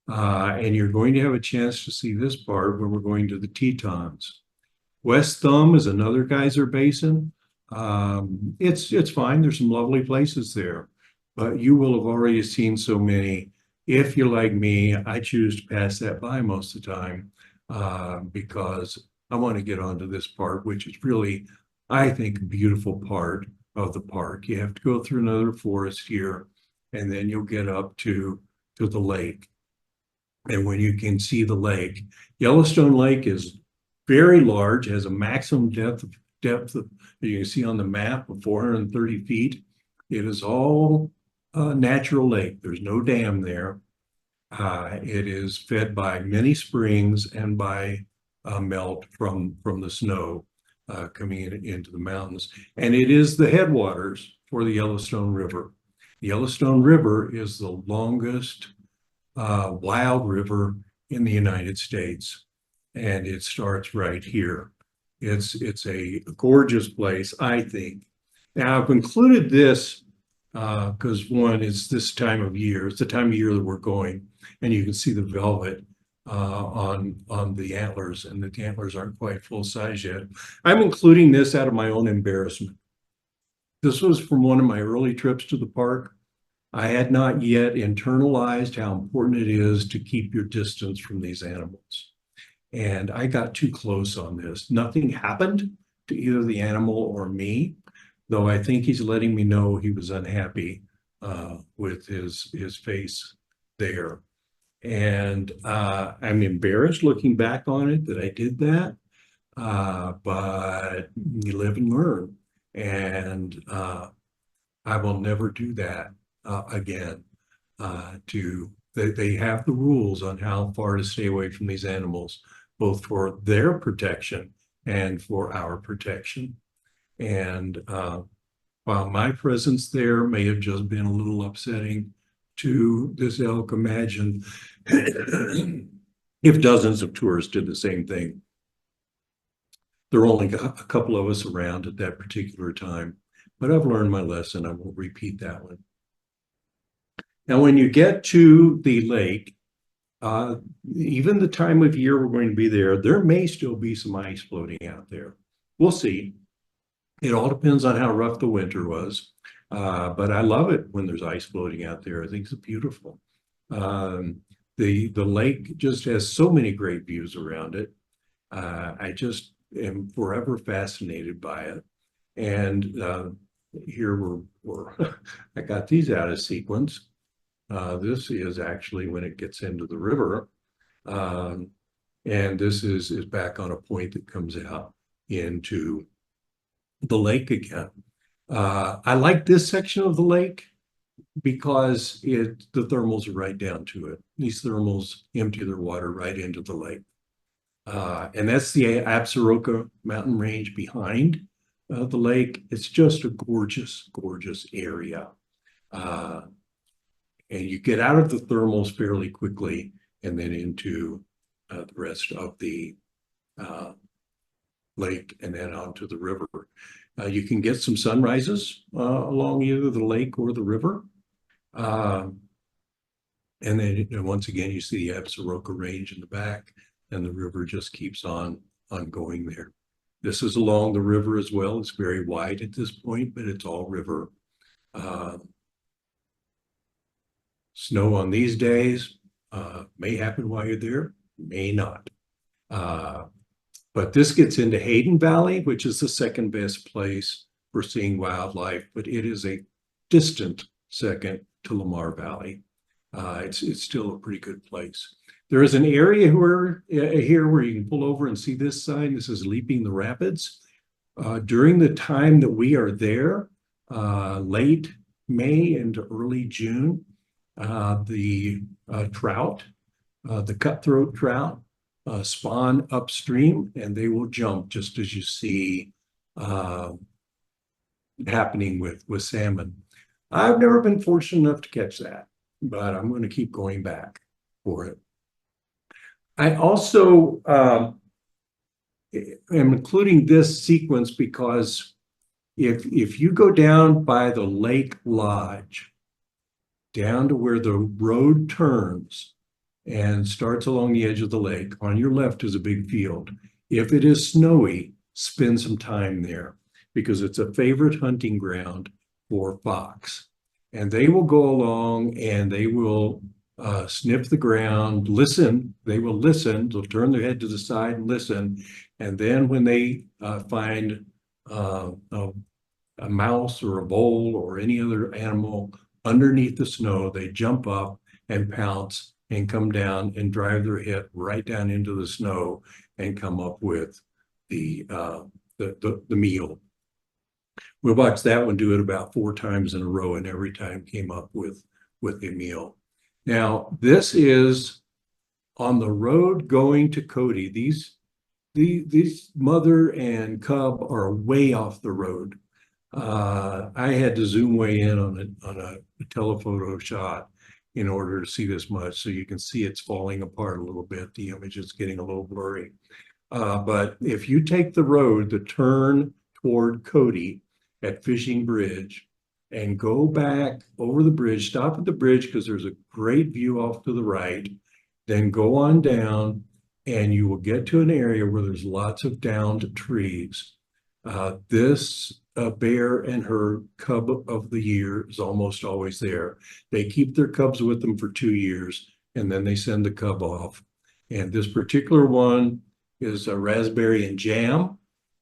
And you're going to have a chance to see this part when we're going to the Tetons. West Thumb is another geyser basin. It's fine. There's some lovely places there, but you will have already seen so many If you're like me, I choose to pass that by most of the time because I want to get onto this part, which is really, I think, a beautiful part of the park. You have to go through another forest here, and then you'll get up to the lake. And when you can see the lake, Yellowstone Lake is very large, has a maximum depth of, you can see on the map, of 430 feet. It is all natural lake. There's no dam there. It is fed by many springs and by melt from the snow coming into the mountains. And it is the headwaters for the Yellowstone River. The Yellowstone River is the longest wild river in the United States, and it starts right here. It's a gorgeous place, I think. Now, I've included this because one, it's this time of year. It's the time of year that we're going, and you can see the velvet on the antlers, and the antlers aren't quite full size yet. I'm including this out of my own embarrassment. This was from one of my early trips to the park. I had not yet internalized how important it is to keep your distance from these animals. And I got too close on this. Nothing happened to either the animal or me, though I think he's letting me know he was unhappy with his face there. And I'm embarrassed looking back on it that I did that, but you live and learn. And I will never do that again. They have the rules on how far to stay away from these animals, both for their protection and for our protection. And while my presence there may have just been a little upsetting to this elk, imagine if dozens of tourists did the same thing. There were only a couple of us around at that particular time, but I've learned my lesson. I won't repeat that one. Now, when you get to the lake, even the time of year we're going to be there, there may still be some ice floating out there. We'll see. It all depends on how rough the winter was. But I love it when there's ice floating out there. I think it's beautiful. The lake just has so many great views around it. I just am forever fascinated by it. And here we're I got these out of sequence. This is actually when it gets into the river. And this is back on a point that comes out into the lake again. I like this section of the lake because the thermals are right down to it. These thermals empty their water right into the lake. And that's the Absaroka mountain range behind the lake. It's just a gorgeous, gorgeous area. And you get out of the thermals fairly quickly and then into the rest of the lake and then onto the river. You can get some sunrises along either the lake or the river. And then once again, you see the Absaroka Range in the back, and the river just keeps on going there. This is along the river as well. It's very wide at this point, but it's all river. Snow on these days may happen while you're there, may not. But this gets into Hayden Valley, which is the second best place for seeing wildlife, but it is a distant second to Lamar Valley. It's still a pretty good place. There is an area here where you can pull over and see this sign. This is Leaping the Rapids. During the time that we are there, late May into early June, the trout, the cutthroat trout, spawn upstream, and they will jump just as you see happening with salmon. I've never been fortunate enough to catch that, but I'm going to keep going back for it. I also am including this sequence because if you go down by the Lake Lodge, down to where the road turns and starts along the edge of the lake, on your left is a big field. If it is snowy, spend some time there because it's a favorite hunting ground for fox. And they will go along and they will sniff the ground, listen. They will listen. They'll turn their head to the side and listen. And then when they find a mouse or a vole or any other animal underneath the snow, they jump up and pounce and come down and drive their head right down into the snow and come up with the meal. We watched that one do it about 4 times in a row, and every time came up with a meal. Now, this is on the road going to Cody. These mother and cub are way off the road. I had to zoom way in on a telephoto shot in order to see this much, so you can see it's falling apart a little bit. The image is getting a little blurry. But if you take the road, the turn toward Cody at Fishing Bridge and go back over the bridge, stop at the bridge because there's a great view off to the right, then go on down and you will get to an area where there's lots of downed trees. This bear and her cub of the year is almost always there. They keep their cubs with them for 2 years and then they send the cub off. And this particular one is a raspberry and jam,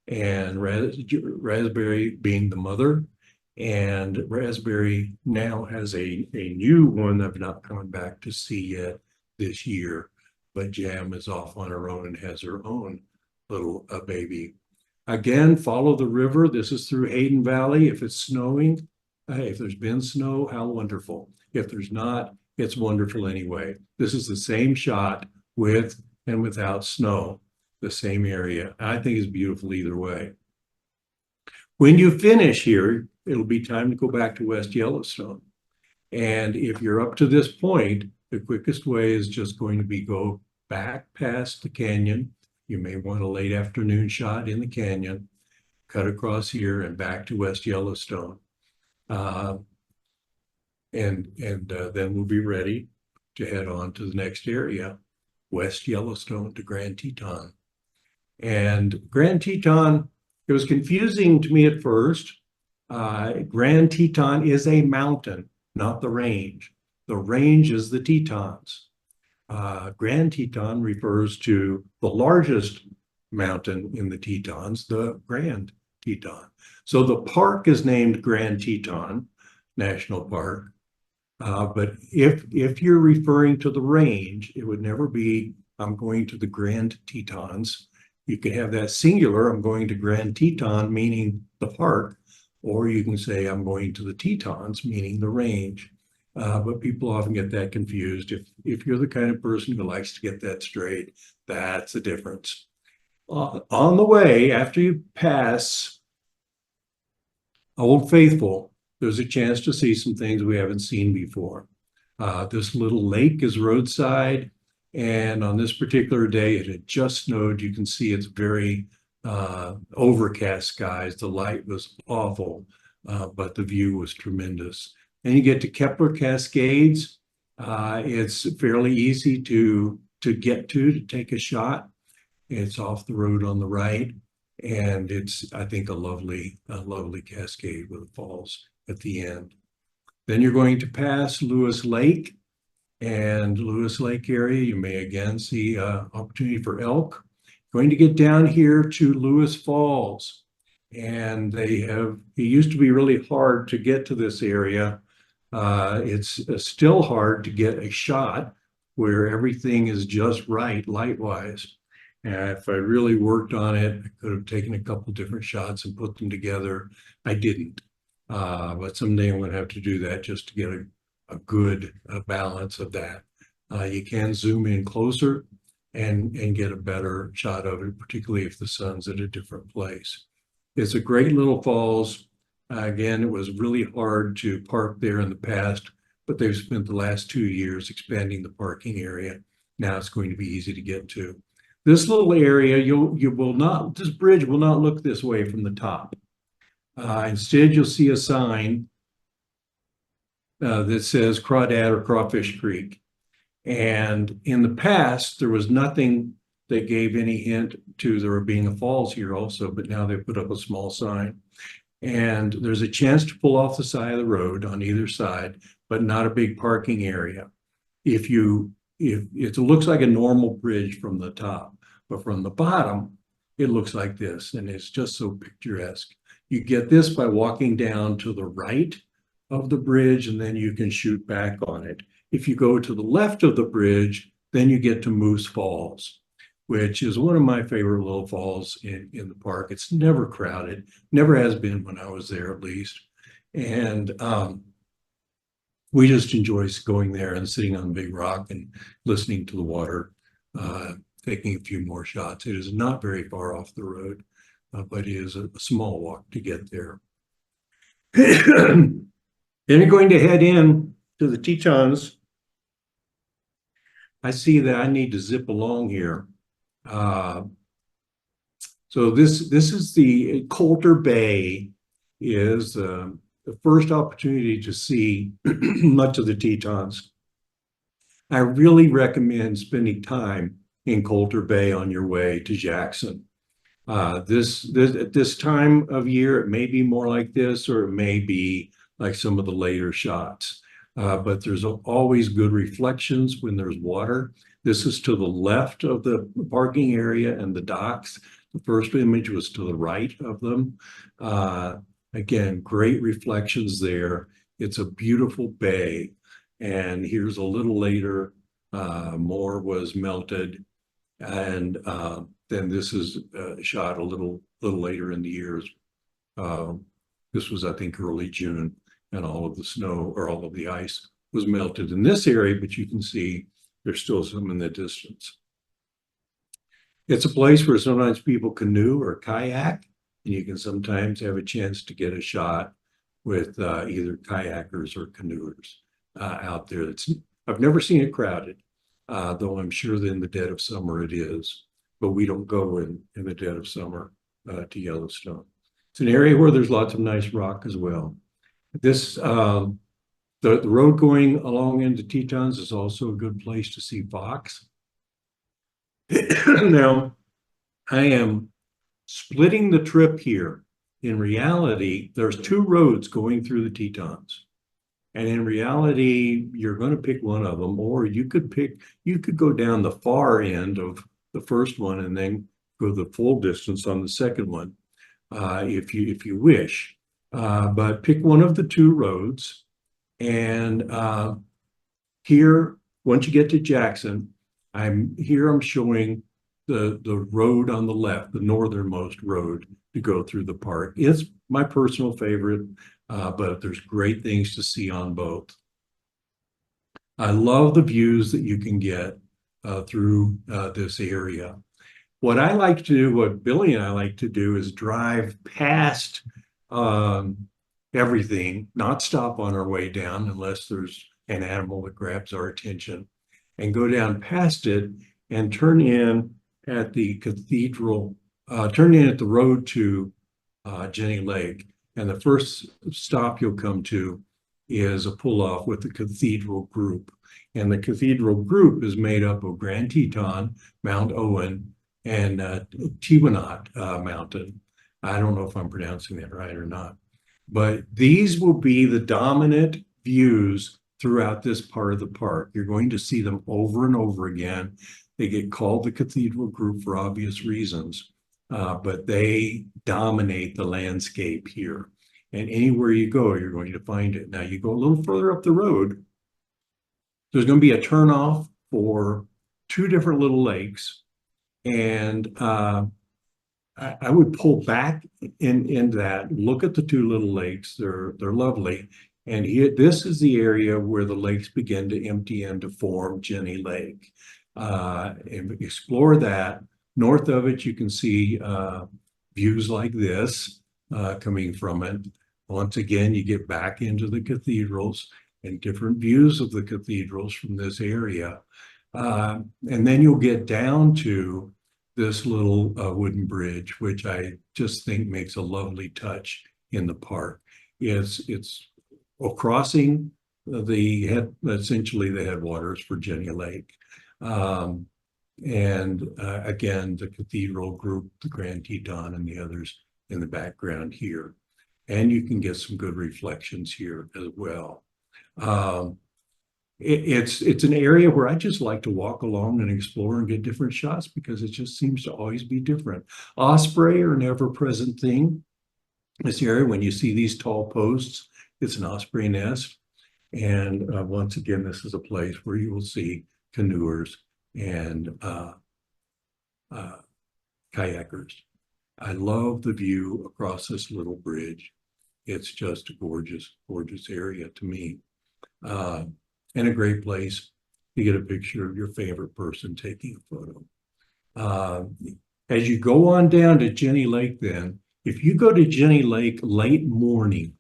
and raspberry being the mother. And raspberry now has a new one I've not come back to see yet this year, but jam is off on her own and has her own little baby. Again, follow the river. This is through Hayden Valley. If it's snowing, if there's been snow, how wonderful. If there's not, it's wonderful anyway. This is the same shot with and without snow, the same area. I think it's beautiful either way. When you finish here, it'll be time to go back to West Yellowstone. And if you're up to this point, the quickest way is just going to be go back past the canyon. You may want a late afternoon shot in the canyon, cut across here and back to West Yellowstone. And then we'll be ready to head on to the next area, West Yellowstone to Grand Teton. And Grand Teton, it was confusing to me at first. Grand Teton is a mountain, not the range. The range is the Tetons. Grand Teton refers to the largest mountain in the Tetons, the Grand Teton. So the park is named Grand Teton National Park. But if you're referring to the range, it would never be, I'm going to the Grand Tetons. You could have that singular, I'm going to Grand Teton, meaning the park, or you can say I'm going to the Tetons, meaning the range. But people often get that confused. If you're the kind of person who likes to get that straight, that's the difference. On the way, after you pass Old Faithful, there's a chance to see some things we haven't seen before. This little lake is roadside, and on this particular day, it had just snowed. You can see it's very overcast skies. The light was awful, but the view was tremendous. And you get to Kepler Cascades. It's fairly easy to get to take a shot. It's off the road on the right, and it's, I think, a lovely cascade with falls at the end. Then you're going to pass Lewis Lake, and Lewis Lake area, you may again see opportunity for elk. Going to get down here to Lewis Falls, and it used to be really hard to get to this area. It's still hard to get a shot where everything is just right light-wise. And if I really worked on it, I could have taken a couple different shots and put them together. I didn't. But someday I'm going to have to do that just to get a good balance of that. You can zoom in closer and get a better shot of it, particularly if the sun's at a different place. It's a great little falls. Again, it was really hard to park there in the past, but they've spent the last 2 years expanding the parking area. Now it's going to be easy to get to. This little area, this bridge will not look this way from the top. Instead, you'll see a sign that says Crawdad or Crawfish Creek. And in the past, there was nothing that gave any hint to there being a falls here also, but now they put up a small sign. And there's a chance to pull off the side of the road on either side, but not a big parking area. if it looks like a normal bridge from the top, but from the bottom, it looks like this, and it's just so picturesque. You get this by walking down to the right of the bridge, and then you can shoot back on it. If you go to the left of the bridge, then you get to Moose Falls, which is one of my favorite little falls in the park. It's never crowded, never has been when I was there at least. And we just enjoy going there and sitting on the big rock and listening to the water, taking a few more shots. It is not very far off the road, but it is a small walk to get there. Then you're going to head in to the Tetons. I see that I need to zip along here. So this is the Coulter Bay is the first opportunity to see much of the Tetons. I really recommend spending time in Coulter Bay on your way to Jackson. At this time of year, it may be more like this, or it may be like some of the later shots. But there's always good reflections when there's water. This is to the left of the parking area and the docks. The first image was to the right of them. Again, great reflections there. It's a beautiful bay. And here's a little later, more was melted. And then this is shot a little later in the years. This was, I think, early June, and all of the snow or all of the ice was melted in this area, but you can see there's still some in the distance. It's a place where sometimes people canoe or kayak, and you can sometimes have a chance to get a shot with either kayakers or canoers out there. I've never seen it crowded, though I'm sure that in the dead of summer it is, but we don't go in the dead of summer to Yellowstone. It's an area where there's lots of nice rock as well. This the road going along into Tetons is also a good place to see fox. Now, I am splitting the trip here. In reality, there's two roads going through the Tetons. And in reality, you're going to pick one of them, or you could go down the far end of the first one and then go the full distance on the second one, if you wish. But pick one of the two roads. And here, once you get to Jackson, I'm showing the road on the left, the northernmost road to go through the park. It's my personal favorite, but there's great things to see on both. I love the views that you can get through this area. What I like to do, what Billy and I like to do, is drive past everything, not stop on our way down unless there's an animal that grabs our attention, and go down past it and turn in at the cathedral, turn in at the road to Jenny Lake. And the first stop you'll come to is a pull-off with the cathedral group. And the cathedral group is made up of Grand Teton, Mount Owen, and Tiwanaut Mountain. I don't know if I'm pronouncing that right or not. But these will be the dominant views throughout this part of the park. You're going to see them over and over again. They get called the Cathedral Group for obvious reasons, but they dominate the landscape here. And anywhere you go, you're going to find it. Now, you go a little further up the road, there's going to be a turnoff for two different little lakes. And I would pull back in that, look at the two little lakes. They're lovely. And this is the area where the lakes begin to empty and to form Jenny Lake. And explore that. North of it, you can see views like this coming from it. Once again, you get back into the cathedrals and different views of the cathedrals from this area. And then you'll get down to this little wooden bridge, which I just think makes a lovely touch in the park. It's crossing essentially the headwaters for Jenny Lake. And again, the cathedral group, the Grand Teton, and the others in the background here. And you can get some good reflections here as well. it's an area where I just like to walk along and explore and get different shots because it just seems to always be different. Osprey are an ever-present thing. This area, when you see these tall posts, it's an osprey nest. And once again, this is a place where you will see canoers and kayakers. I love the view across this little bridge. It's just a gorgeous, gorgeous area to me. And a great place to get a picture of your favorite person taking a photo. As you go on down to Jenny Lake then, if you go to Jenny Lake late morning,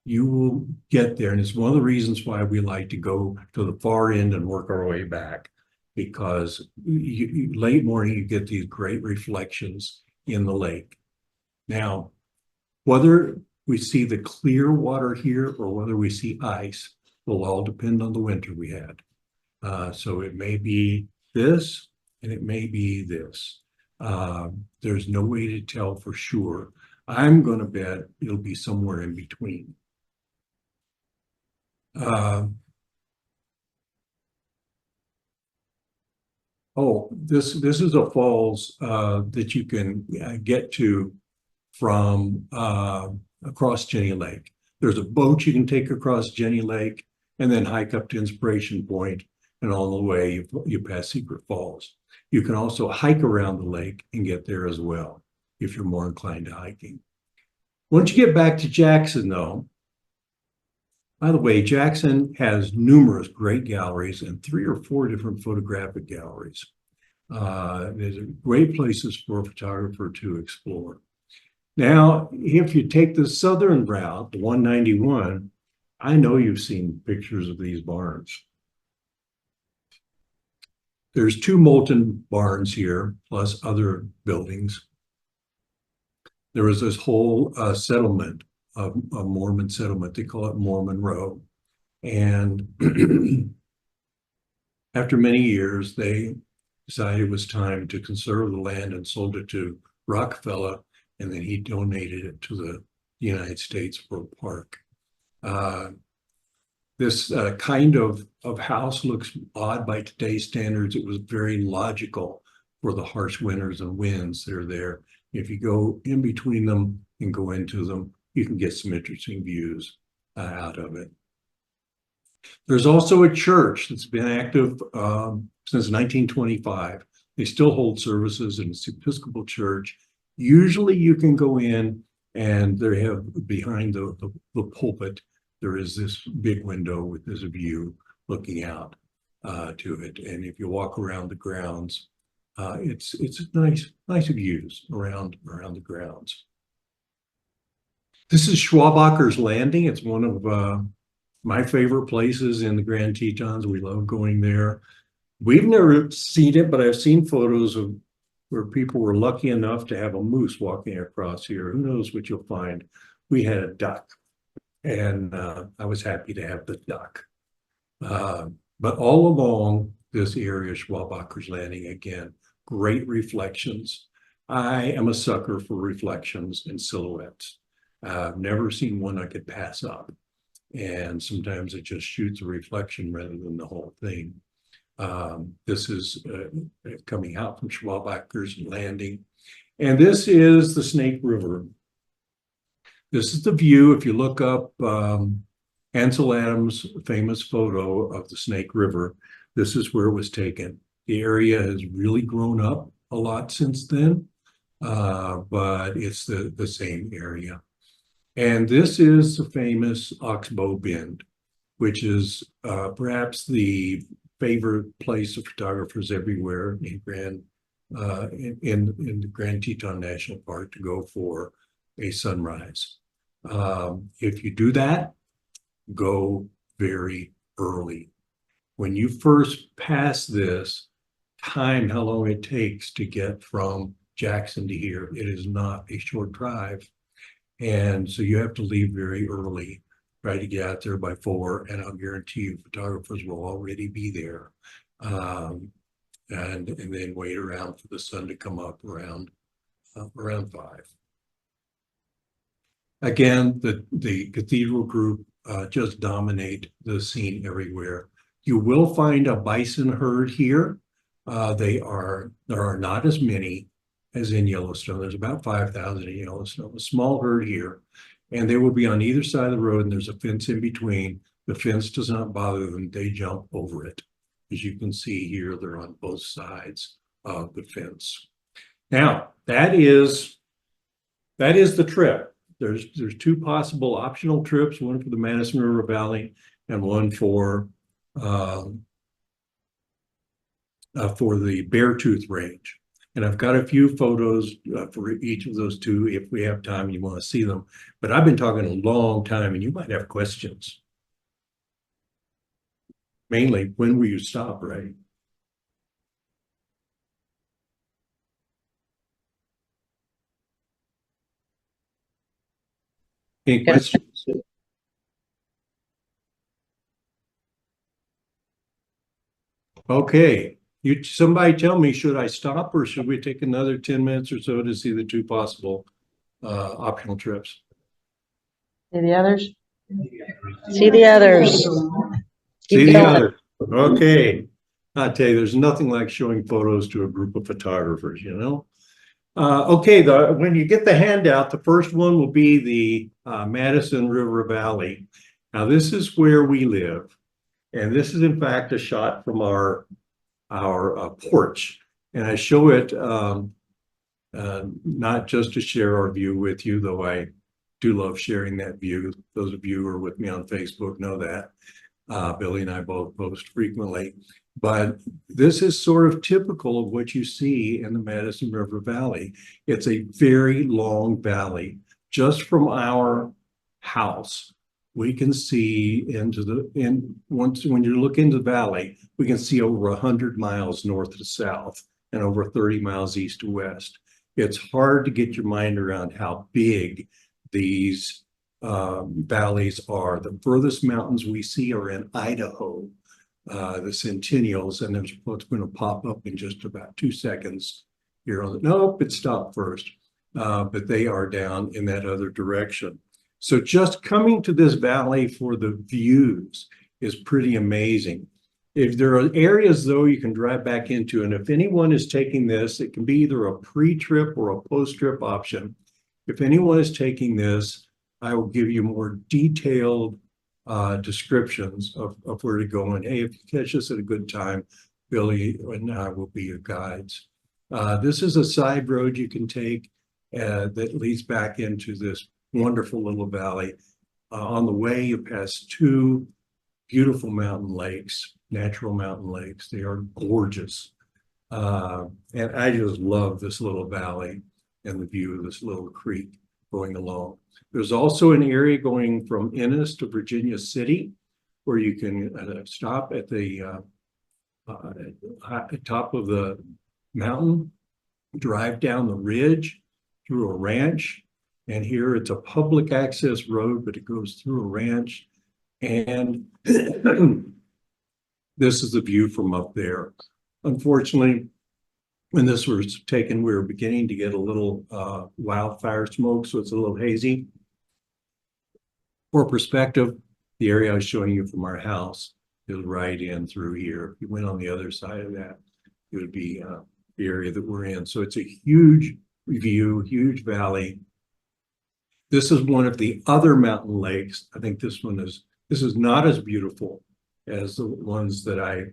you will get there. And it's one of the reasons why we like to go to the far end and work our way back, because late morning, you get these great reflections in the lake. Now, whether we see the clear water here or whether we see ice will all depend on the winter we had. So it may be this and it may be this. There's no way to tell for sure. I'm going to bet it'll be somewhere in between. This is a falls that you can get to from across Jenny Lake. There's a boat you can take across Jenny Lake and then hike up to Inspiration Point, and on the way you pass Secret Falls. You can also hike around the lake and get there as well if you're more inclined to hiking. Once you get back to Jackson, though, by the way, Jackson has numerous great galleries and 3 or 4 different photographic galleries. There's great places for a photographer to explore. Now, if you take the southern route, the 191, I know you've seen pictures of these barns. There's 2 molten barns here, plus other buildings. There was this whole settlement, a Mormon settlement. They call it Mormon Row. And after many years, they decided it was time to conserve the land and sold it to Rockefeller, and then he donated it to the United States for a park. This kind of house looks odd by today's standards. It was very logical for the harsh winters and winds that are there. If you go in between them and go into them, you can get some interesting views out of it. There's also a church that's been active since 1925. They still hold services, and it's the Episcopal Church. Usually you can go in and they have behind the pulpit, there is this big window with this view looking out to it. And if you walk around the grounds, it's nice views around the grounds. This is Schwabacher's Landing. It's one of my favorite places in the Grand Tetons. We love going there. We've never seen it, but I've seen photos of where people were lucky enough to have a moose walking across here. Who knows what you'll find? We had a duck, and I was happy to have the duck. But all along this area, Schwabacher's Landing, again, great reflections. I am a sucker for reflections and silhouettes. I've never seen one I could pass up. And sometimes it just shoots a reflection rather than the whole thing. This is coming out from Schwabacher's Landing. And this is the Snake River. This is the view. If you look up Ansel Adams' famous photo of the Snake River, this is where it was taken. The area has really grown up a lot since then, but it's the same area. And this is the famous Oxbow Bend, which is perhaps the favorite place of photographers everywhere in the Grand Teton National Park to go for a sunrise. If you do that, go very early. When you first pass this, time how long it takes to get from Jackson to here, it is not a short drive. And so you have to leave very early, try to get out there by 4, and I'll guarantee you photographers will already be there. And then wait around for the sun to come up around 5. Again, the cathedral group just dominate the scene everywhere. You will find a bison herd here. There are not as many as in Yellowstone. There's about 5,000 in Yellowstone, a small herd here. And they will be on either side of the road, and there's a fence in between. The fence does not bother them. They jump over it. As you can see here, they're on both sides of the fence. Now, that is the trip. There's two possible optional trips, one for the Madison River Valley and one for the Beartooth Range. And I've got a few photos for each of those two if we have time and you want to see them. But I've been talking a long time and you might have questions. Mainly, when will you stop, right? Any questions? Okay, somebody tell me, should I stop or should we take another 10 minutes or so to see the two possible optional trips? See the others? See the others. See Keep the going. other. Okay. I tell you, there's nothing like showing photos to a group of photographers, you know? Okay, when you get the handout, the first one will be the Madison River Valley. Now, this is where we live. And this is, in fact, a shot from our porch. And I show it not just to share our view with you, though I do love sharing that view. Those of you who are with me on Facebook know that. Billy and I both post frequently. But this is sort of typical of what you see in the Madison River Valley. It's a very long valley. Just from our house, we can see when you look into the valley, we can see over 100 miles north to south and over 30 miles east to west. It's hard to get your mind around how big these valleys are. The furthest mountains we see are in Idaho, the Centennials, and there's what's going to pop up in just about 2 seconds here on the, nope, it stopped first, but they are down in that other direction. So just coming to this valley for the views is pretty amazing. If there are areas, though, you can drive back into, and if anyone is taking this, it can be either a pre-trip or a post-trip option. If anyone is taking this, I will give you more detailed descriptions of where to go. And hey, if you catch us at a good time, Billy and I will be your guides. This is a side road you can take that leads back into this wonderful little valley. On the way, you pass two beautiful mountain lakes, natural mountain lakes. They are gorgeous. And I just love this little valley and the view of this little creek going along. There's also an area going from Ennis to Virginia City where you can stop at the top of the mountain, drive down the ridge through a ranch. And here it's a public access road, but it goes through a ranch. And this is the view from up there. Unfortunately, when this was taken, we were beginning to get a little wildfire smoke, so it's a little hazy. For perspective, the area I was showing you from our house is right in through here. If you went on the other side of that, it would be the area that we're in. So it's a huge view, huge valley. This is one of the other mountain lakes. I think this is not as beautiful as the ones that I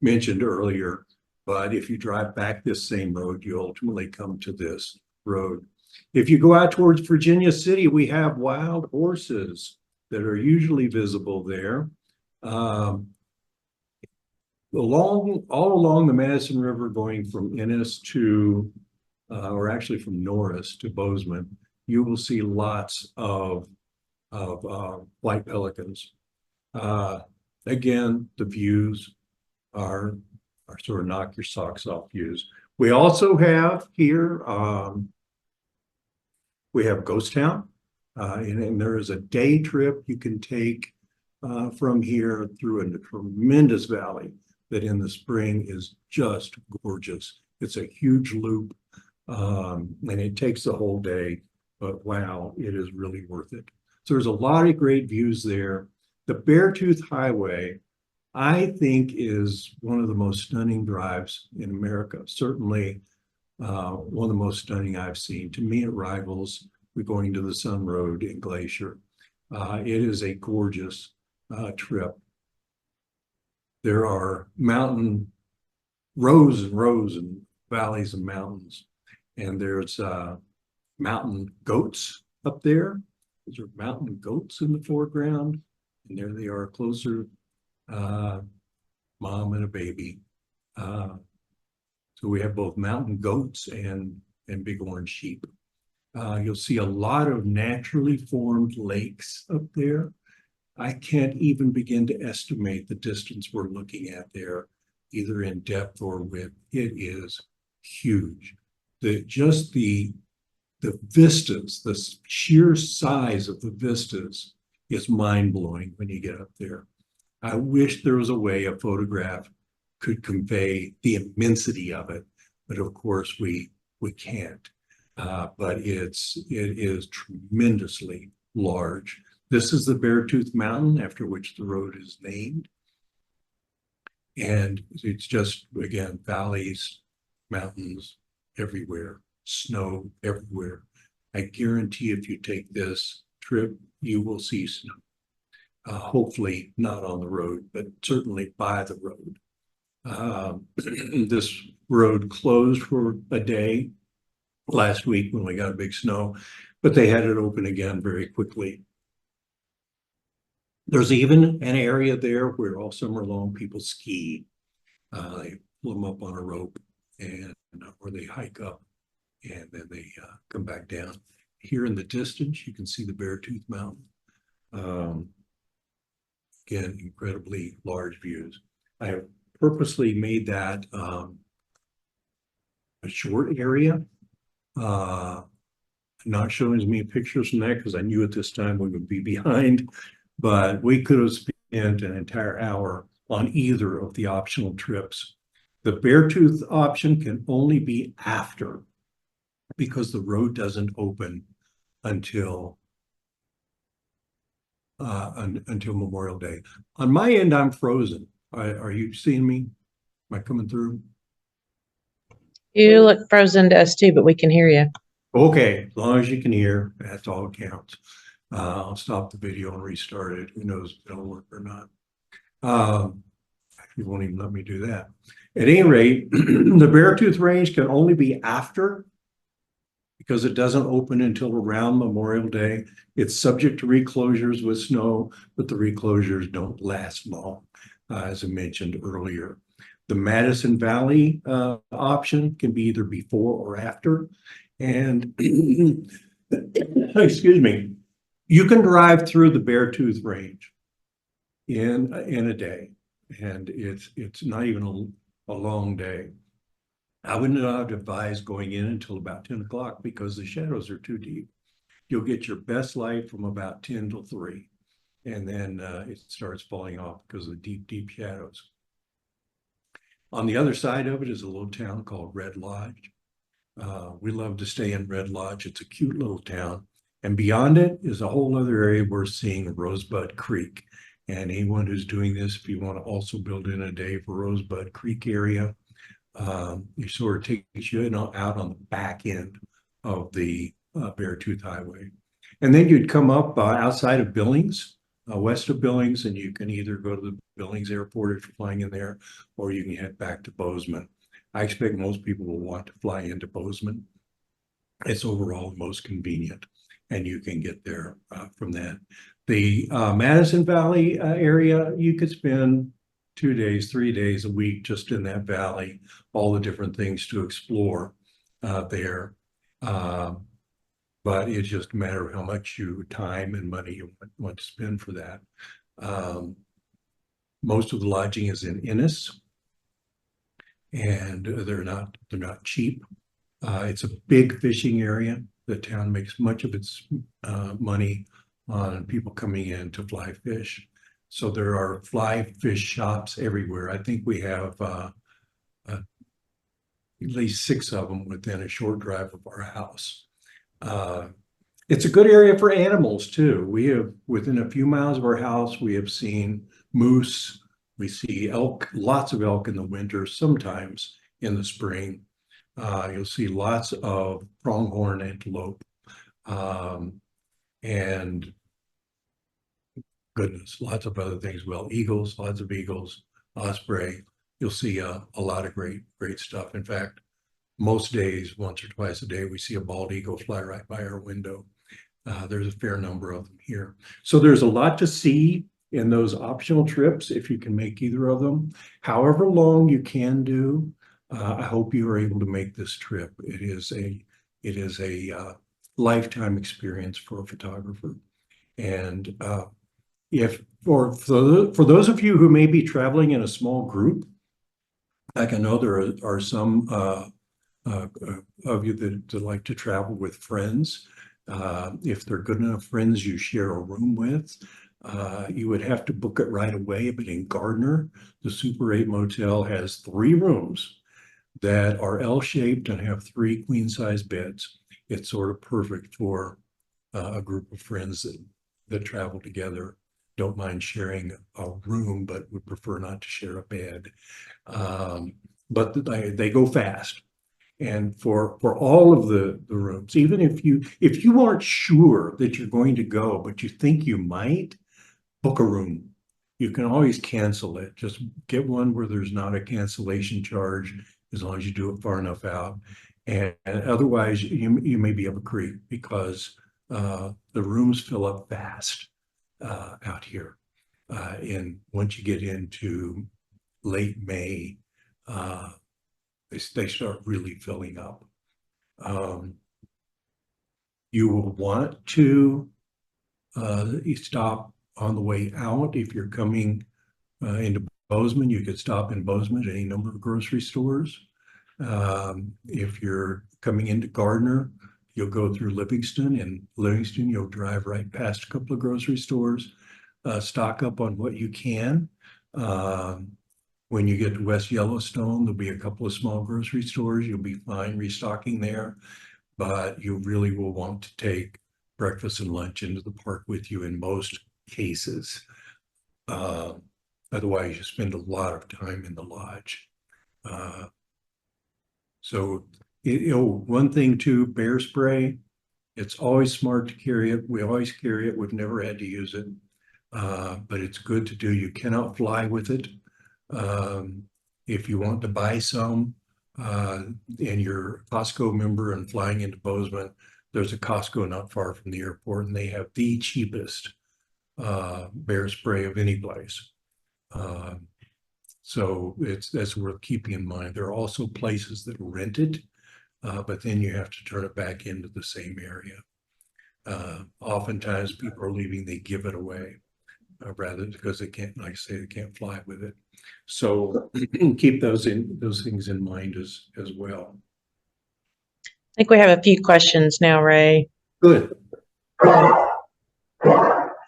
mentioned earlier. But if you drive back this same road, you ultimately come to this road. If you go out towards Virginia City, we have wild horses that are usually visible there. All along the Madison River, going from Ennis to, or actually from Norris to Bozeman, you will see lots of white pelicans. Again, the views are sort of knock your socks off views. We also have here, we have Ghost Town, and there is a day trip you can take from here through a tremendous valley that in the spring is just gorgeous. It's a huge loop, and it takes the whole day, but wow, it is really worth it. So there's a lot of great views there. The Beartooth Highway, I think, is one of the most stunning drives in America. Certainly, one of the most stunning I've seen. To me, it rivals going to the Sun Road in Glacier. It is a gorgeous trip. There are rows and rows and valleys and mountains, and there's mountain goats up there. Those are mountain goats in the foreground, and there they are closer, mom and a baby. So we have both mountain goats and bighorn sheep. You'll see a lot of naturally formed lakes up there. I can't even begin to estimate the distance we're looking at there, either in depth or width. It is huge. Just the vistas, the sheer size of the vistas is mind-blowing when you get up there. I wish there was a way a photograph could convey the immensity of it, but of course we can't. But it is tremendously large. This is the Beartooth Mountain, after which the road is named. And it's just, again, valleys, mountains everywhere, snow everywhere. I guarantee if you take this trip, you will see snow. Hopefully not on the road, but certainly by the road. This road closed for a day last week when we got a big snow, but they had it open again very quickly. There's even an area there where all summer long people ski. They pull them up on a rope and or they hike up and then they come back down. Here in the distance, you can see the Beartooth Mountain. Again, incredibly large views. I have purposely made that a short area. Not showing as many pictures from that because I knew at this time we would be behind, but we could have spent an entire hour on either of the optional trips. The Beartooth option can only be after, because the road doesn't open until Memorial Day. On my end, I'm frozen. Are you seeing me? Am I coming through? You look frozen to us too, but we can hear you. Okay, as long as you can hear, that's all that counts. I'll stop the video and restart it. Who knows if it'll work or not. You won't even let me do that. At any rate, the Beartooth Range can only be after, because it doesn't open until around Memorial Day. It's subject to reclosures with snow, but the reclosures don't last long, as I mentioned earlier. The Madison Valley option can be either before or after. And excuse me, you can drive through the Beartooth Range in a day, and it's not even a long day. I would not advise going in until about 10 o'clock because the shadows are too deep. You'll get your best light from about 10 till 3, and then it starts falling off because of the deep, deep shadows. On the other side of it is a little town called Red Lodge. We love to stay in Red Lodge. It's a cute little town. And beyond it is a whole other area we're seeing, Rosebud Creek. And anyone who's doing this, if you want to also build in a day for Rosebud Creek area, it sort of takes you out on the back end of the Beartooth Highway. And then you'd come up outside of Billings, west of Billings, and you can either go to the Billings airport if you're flying in there, or you can head back to Bozeman. I expect most people will want to fly into Bozeman. It's overall the most convenient, and you can get there from that. The Madison Valley area, you could spend 2 days, 3 days a week just in that valley, all the different things to explore there. But it's just a matter of how much time and money you want to spend for that. Most of the lodging is in Ennis, and they're not cheap. It's a big fishing area. The town makes much of its money on people coming in to fly fish. So there are fly fish shops everywhere. I think we have at least 6 of them within a short drive of our house. It's a good area for animals too. We have, within a few miles of our house, we have seen moose. We see elk, lots of elk in the winter, sometimes in the spring. You'll see lots of pronghorn antelope. And goodness, lots of other things. Well, eagles, lots of eagles, osprey. You'll see a lot of great stuff. In fact, most days, once or twice a day, we see a bald eagle fly right by our window. There's a fair number of them here. So there's a lot to see in those optional trips if you can make either of them. However long you can do, I hope you are able to make this trip. It is a lifetime experience for a photographer. And if for those of you who may be traveling in a small group, like I know there are some of you that like to travel with friends. If they're good enough friends you share a room with, you would have to book it right away. But in Gardner, the Super 8 motel has 3 rooms that are L-shaped and have 3 queen-size beds. It's sort of perfect for a group of friends that travel together, don't mind sharing a room, but would prefer not to share a bed. But they go fast. And for all of the rooms, even if you aren't sure that you're going to go, but you think you might, book a room. You can always cancel it. Just get one where there's not a cancellation charge, as long as you do it far enough out. And otherwise, you may be up a creek because the rooms fill up fast out here. And once you get into late May, they start really filling up. You will want to stop on the way out. If you're coming into Bozeman, you could stop in Bozeman at any number of grocery stores. If you're coming into Gardner, you'll go through Livingston, and Livingston, you'll drive right past a couple of grocery stores, stock up on what you can. When you get to West Yellowstone, there'll be a couple of small grocery stores. You'll be fine restocking there, but you really will want to take breakfast and lunch into the park with you in most cases. Otherwise, you spend a lot of time in the lodge. So, one thing too, bear spray, it's always smart to carry it. We always carry it. We've never had to use it, but it's good to do. You cannot fly with it. If you want to buy some and you're a Costco member and flying into Bozeman, there's a Costco not far from the airport, and they have the cheapest bear spray of any place. So that's worth keeping in mind. There are also places that rent it, but then you have to turn it back into the same area. Oftentimes people are leaving, they give it away. Rather because they can't, like I say, they can't fly with it. So keep those things in mind as well. I think we have a few questions now, Ray. Good.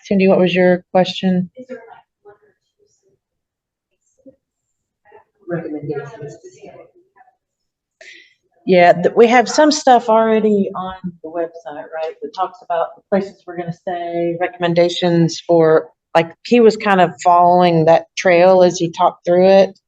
Cindy, what was your question? Recommendations. Yeah, we have some stuff already on the website, right? That talks about the places we're going to stay, recommendations for, like, he was kind of following that trail as he talked through it.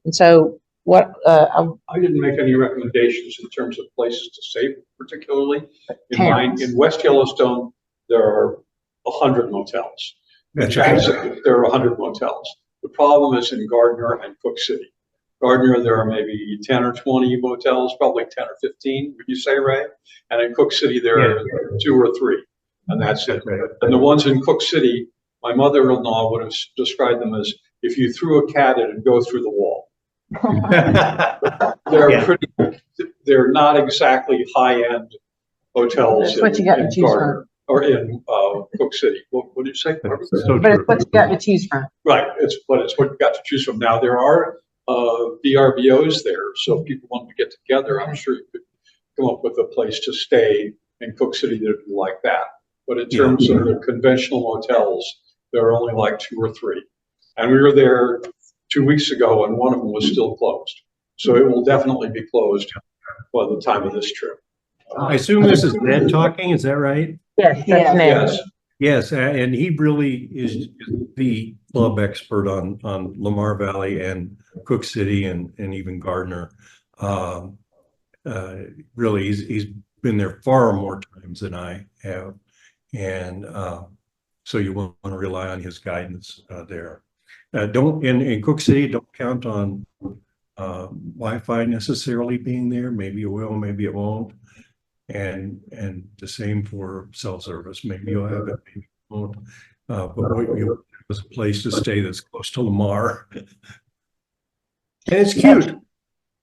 And so what, I didn't make any recommendations in terms of places to stay particularly. In West Yellowstone, there are 100 motels. That's right. There are 100 motels. The problem is in Gardner and Cook City. Gardner, there are maybe 10 or 20 motels, probably 10 or 15, would you say, Ray? And in Cook City, there are 2 or 3, and that's it. And the ones in Cook City, my mother-in-law would have described them as if you threw a cat in and go through the wall. They're not exactly high-end hotels. That's what you got to choose from. Or in Cook City. What did you say? So but it's what you got to choose from. Right, it's what you got to choose from. Now, there are VRBOs there, so if people want to get together, I'm sure you could come up with a place to stay in Cook City that would be like that. But in terms of the conventional motels, there are only like 2 or 3. And we were there 2 weeks ago, and one of them was still closed. So it will definitely be closed by the time of this trip. I assume this is Ned talking, is that right? Yes, that's Ned. Yes, Yes, and he really is the club expert on Lamar Valley and Cook City and even Gardner. Um, Really, he's been there far more times than I have, and so you want to rely on his guidance there. Don't in Cook City, don't count on Wi-Fi necessarily being there. Maybe it will, maybe it won't. And the same for cell service. Maybe you'll have it, maybe you won't. But what you was a place to stay that's close to Lamar. And it's cute.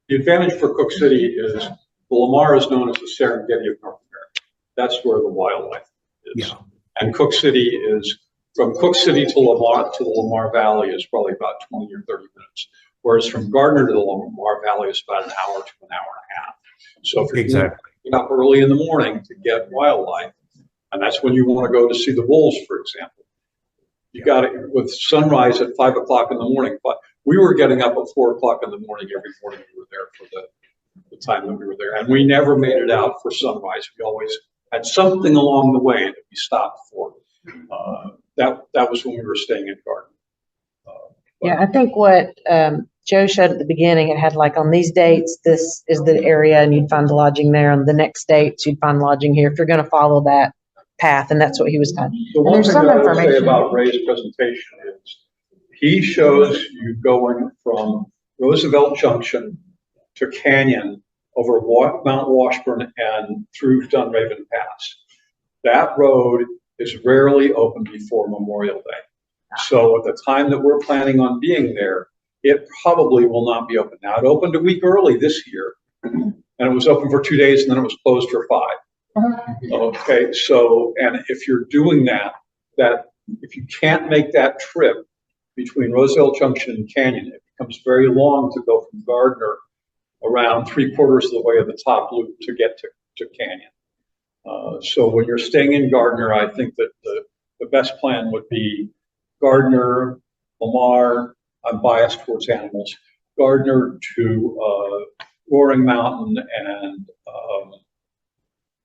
the advantage for Cook City is the Lamar is known as the Serengeti of North America. That's where the wildlife is. Yeah. And Cook City is, from Cook City to the Lamar Valley is probably about 20 or 30 minutes. Whereas from Gardner to the Lamar Valley is about an hour to an hour and a half. So if you're Exactly. getting up early in the morning to get wildlife, and that's when you want to go to see the wolves, for example. You got it with sunrise at 5 o'clock in the morning, but we were getting up at 4 o'clock in the morning every morning we were there for the time that we were there. And we never made it out for sunrise. We always had something along the way that we stopped for. That was when we were staying in Garden. Yeah, I think what Joe showed at the beginning, it had like on these dates, this is the area and you'd find the lodging there. On the next dates, you'd find lodging here if you're going to follow that path. And that's what he was kind of. The one there's thing some that I would say information. about Ray's presentation is he shows you going from Roosevelt Junction to Canyon over Mount Washburn and through Dunraven Pass. That road is rarely open before Memorial Day. So at the time that we're planning on being there, it probably will not be open. Now, it opened a week early this year, and it was open for 2 days, and then it was closed for 5. Okay, so, and if you're doing that if you can't make that trip between Roosevelt Junction and Canyon, it becomes very long to go from Gardner around 3/4 of the way of the top loop to get to Canyon. So when you're staying in Gardner, I think that the best plan would be Gardner, Lamar, I'm biased towards animals, Gardner to Roaring Mountain and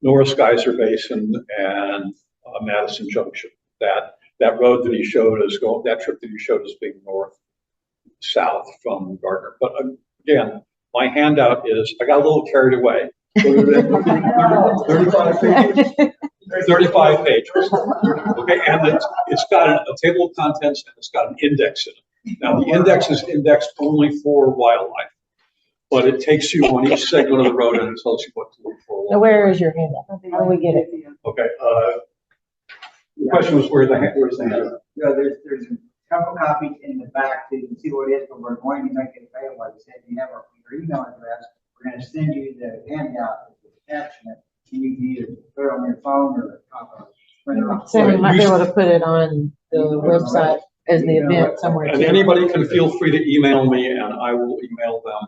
Norris Geyser Basin and Madison Junction. That road that he showed us that trip that he showed us being north-south from Gardner. But again, my handout is, I got a little carried away. 35 pages. 35 pages. Okay, and it's got a table of contents and it's got an index in it. Now, the index is indexed only for wildlife, but it takes you on each segment of the road and it tells you what to look for. Now, where is your handout? How do we get it? Okay, the question was where's the handout? Yeah, there's a couple copies in the back so you can see what it is, but we're going to make it available. Like I said, you have your email address. We're going to send you the handout with the attachment. And you can either put it on your phone or print it off. So we might be able to put it on the website as the event somewhere. And too. anybody can feel free to email me and I will email them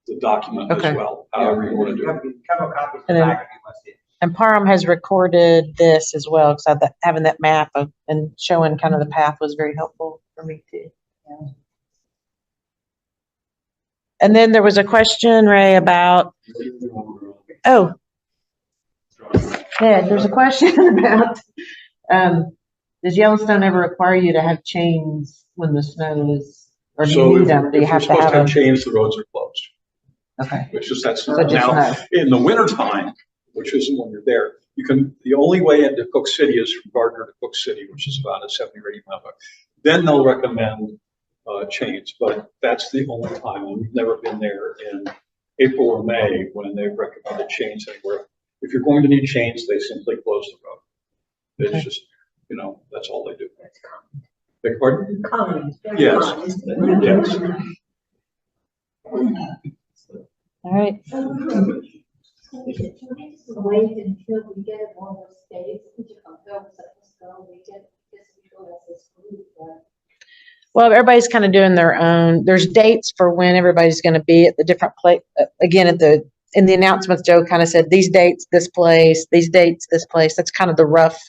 the document Okay. as well, however you want to do it. Couple copies in And the then- back if you want to see it. And Parham has recorded this as well, because having that map and showing kind of the path was very helpful for me too. Yeah. And then there was a question, Ray, about, oh, yeah, there's a question about, does Yellowstone ever require you to have chains when the snow is, or do you So need if them? Do you you're have to supposed have to have them? chains, the roads are closed. Okay. Which is, that's, So just now, know. in the wintertime, which isn't when you're there, the only way into Cook City is from Gardner to Cook City, which is about a 70 or 80 mile drive. Then they'll recommend chains, but that's the only time. And we've never been there in April or May when they've recommended chains anywhere. If you're going to need chains, they simply close the road. It's just, that's all they do. Beg your pardon? Yes. Yes. All right. Wait until we get one of those days, which I'm supposed to we get this before this group. Well, everybody's kind of doing their own. There's dates for when everybody's going to be at the different place. Again, in the announcements, Joe kind of said these dates, this place, these dates, this place. That's kind of the rough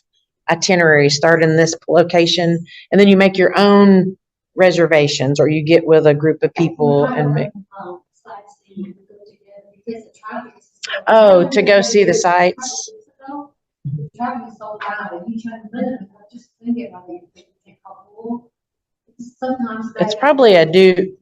itinerary. Start in this location, and then you make your own reservations, or you get with a group of people and make. Sightseeing, we go together because the traffic is. Oh, to go see the sites. Driving so loud and you trying to live, I just thinking about it, carpool. Sometimes. It's probably a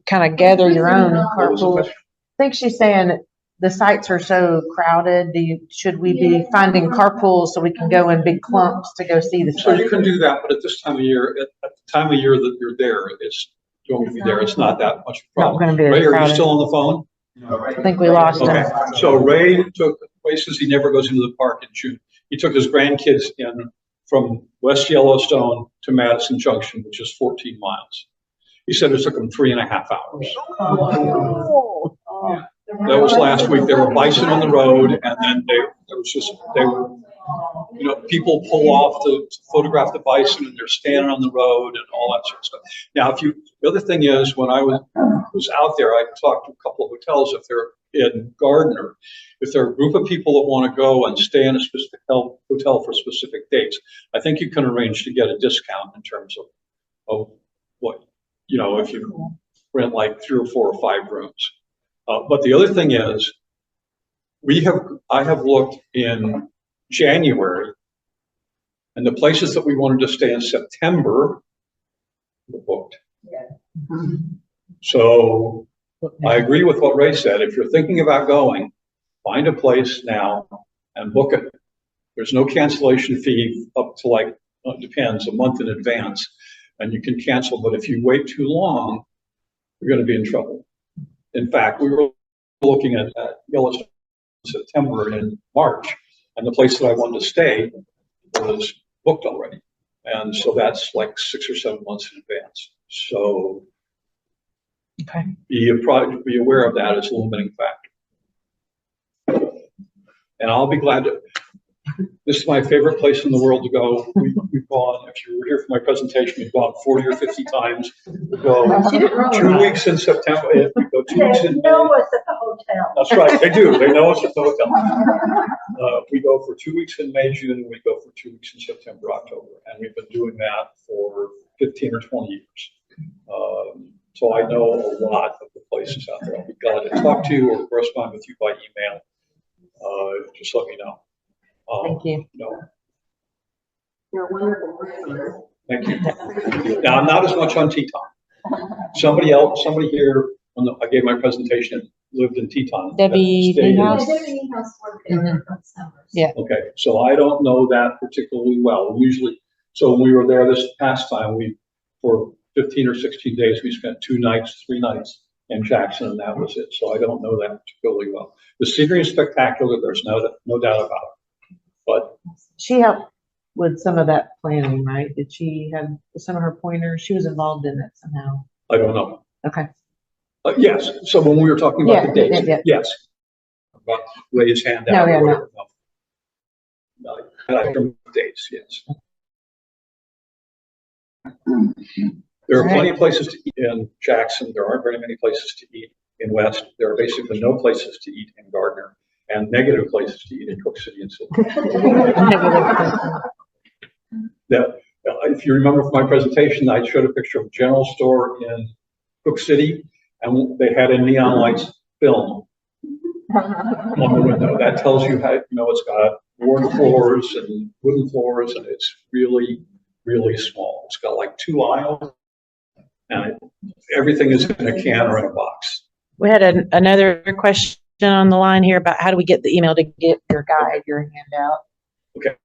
kind of gather your own What was the carpool. question? I think she's saying the sites are so crowded. Should we be finding carpools so we can go in big clumps to go see the So you sites? can do that, but at this time of year, at the time of year that you're there, it's going to be there. It's not that much of a Not problem. gonna be as Ray, are you crowded. still on the phone? I think we lost Okay, him. so Ray took, places he never goes into the park in June. He took his grandkids in from West Yellowstone to Madison Junction, which is 14 miles. He said it took him 3.5 hours. Oh. That was last week. There were bison on the road, and then they were, people pull off to photograph the bison, and they're standing on the road and all that sort of stuff. Now, the other thing is, when I was out there, I talked to a couple of hotels. If they're in Gardner, if there are a group of people that want to go and stay in a specific hotel for specific dates, I think you can arrange to get a discount in terms of what, if you rent like 3 or 4 or 5 rooms. But the other thing is, I have looked in January, and the places that we wanted to stay in September were booked. So I agree with what Ray said. If you're thinking about going, find a place now and book it. There's no cancellation fee up to depends, a month in advance, and you can cancel. But if you wait too long, you're going to be in trouble. In fact, we were looking at Yellowstone in September and March, and the place that I wanted to stay was booked already. And so that's like 6 or 7 months in advance. So Okay. be aware of that as a limiting factor. And I'll be glad to. This is my favorite place in the world to go. We've gone, if you were here for my presentation, we've gone 40 or 50 times. We go 2 weeks in September. We go 2 weeks in May. They know us at the hotel. That's right, they do. They know us at the hotel. We go for 2 weeks in May, June, and we go for 2 weeks in September, October. And we've been doing that for 15 or 20 years. So I know a lot of the places out there. I'll be glad to talk to you or correspond with you by email. Just let me know. Thank you. No, You're a wonderful person. thank you. Now, I'm not as much on Teton. Somebody here, when I gave my presentation, lived in Teton. Debbie Stayed in- Niehaus? Yeah. Okay, so I don't know that particularly well. Usually, so when we were there this past time, for 15 or 16 days, we spent 2 nights, 3 nights in Jackson, and that was it. So I don't know that particularly well. The scenery is spectacular. There's no doubt about it. But She helped with some of that planning, right? Did she have some of her pointers? She was involved in it somehow. I don't know. Okay. Yes, so when we were talking about the Yeah, dates, yeah. yes. About raise hand No, out yeah, or no. whatever. No. I remember dates, yes. There are plenty of places to eat in Jackson. There aren't very many places to eat in West. There are basically no places to eat in Gardner, and negative places to eat in Cook City and Silver. Now, if you remember from my presentation, I showed a picture of a general store in Cook City, and they had a neon lights film on the window. That tells you how, it's got board floors and wooden floors, and it's really, really small. It's got like 2 aisles, and everything is in a can or in a box. We had another question on the line here about how do we get the email to get your guide, your handout? Okay.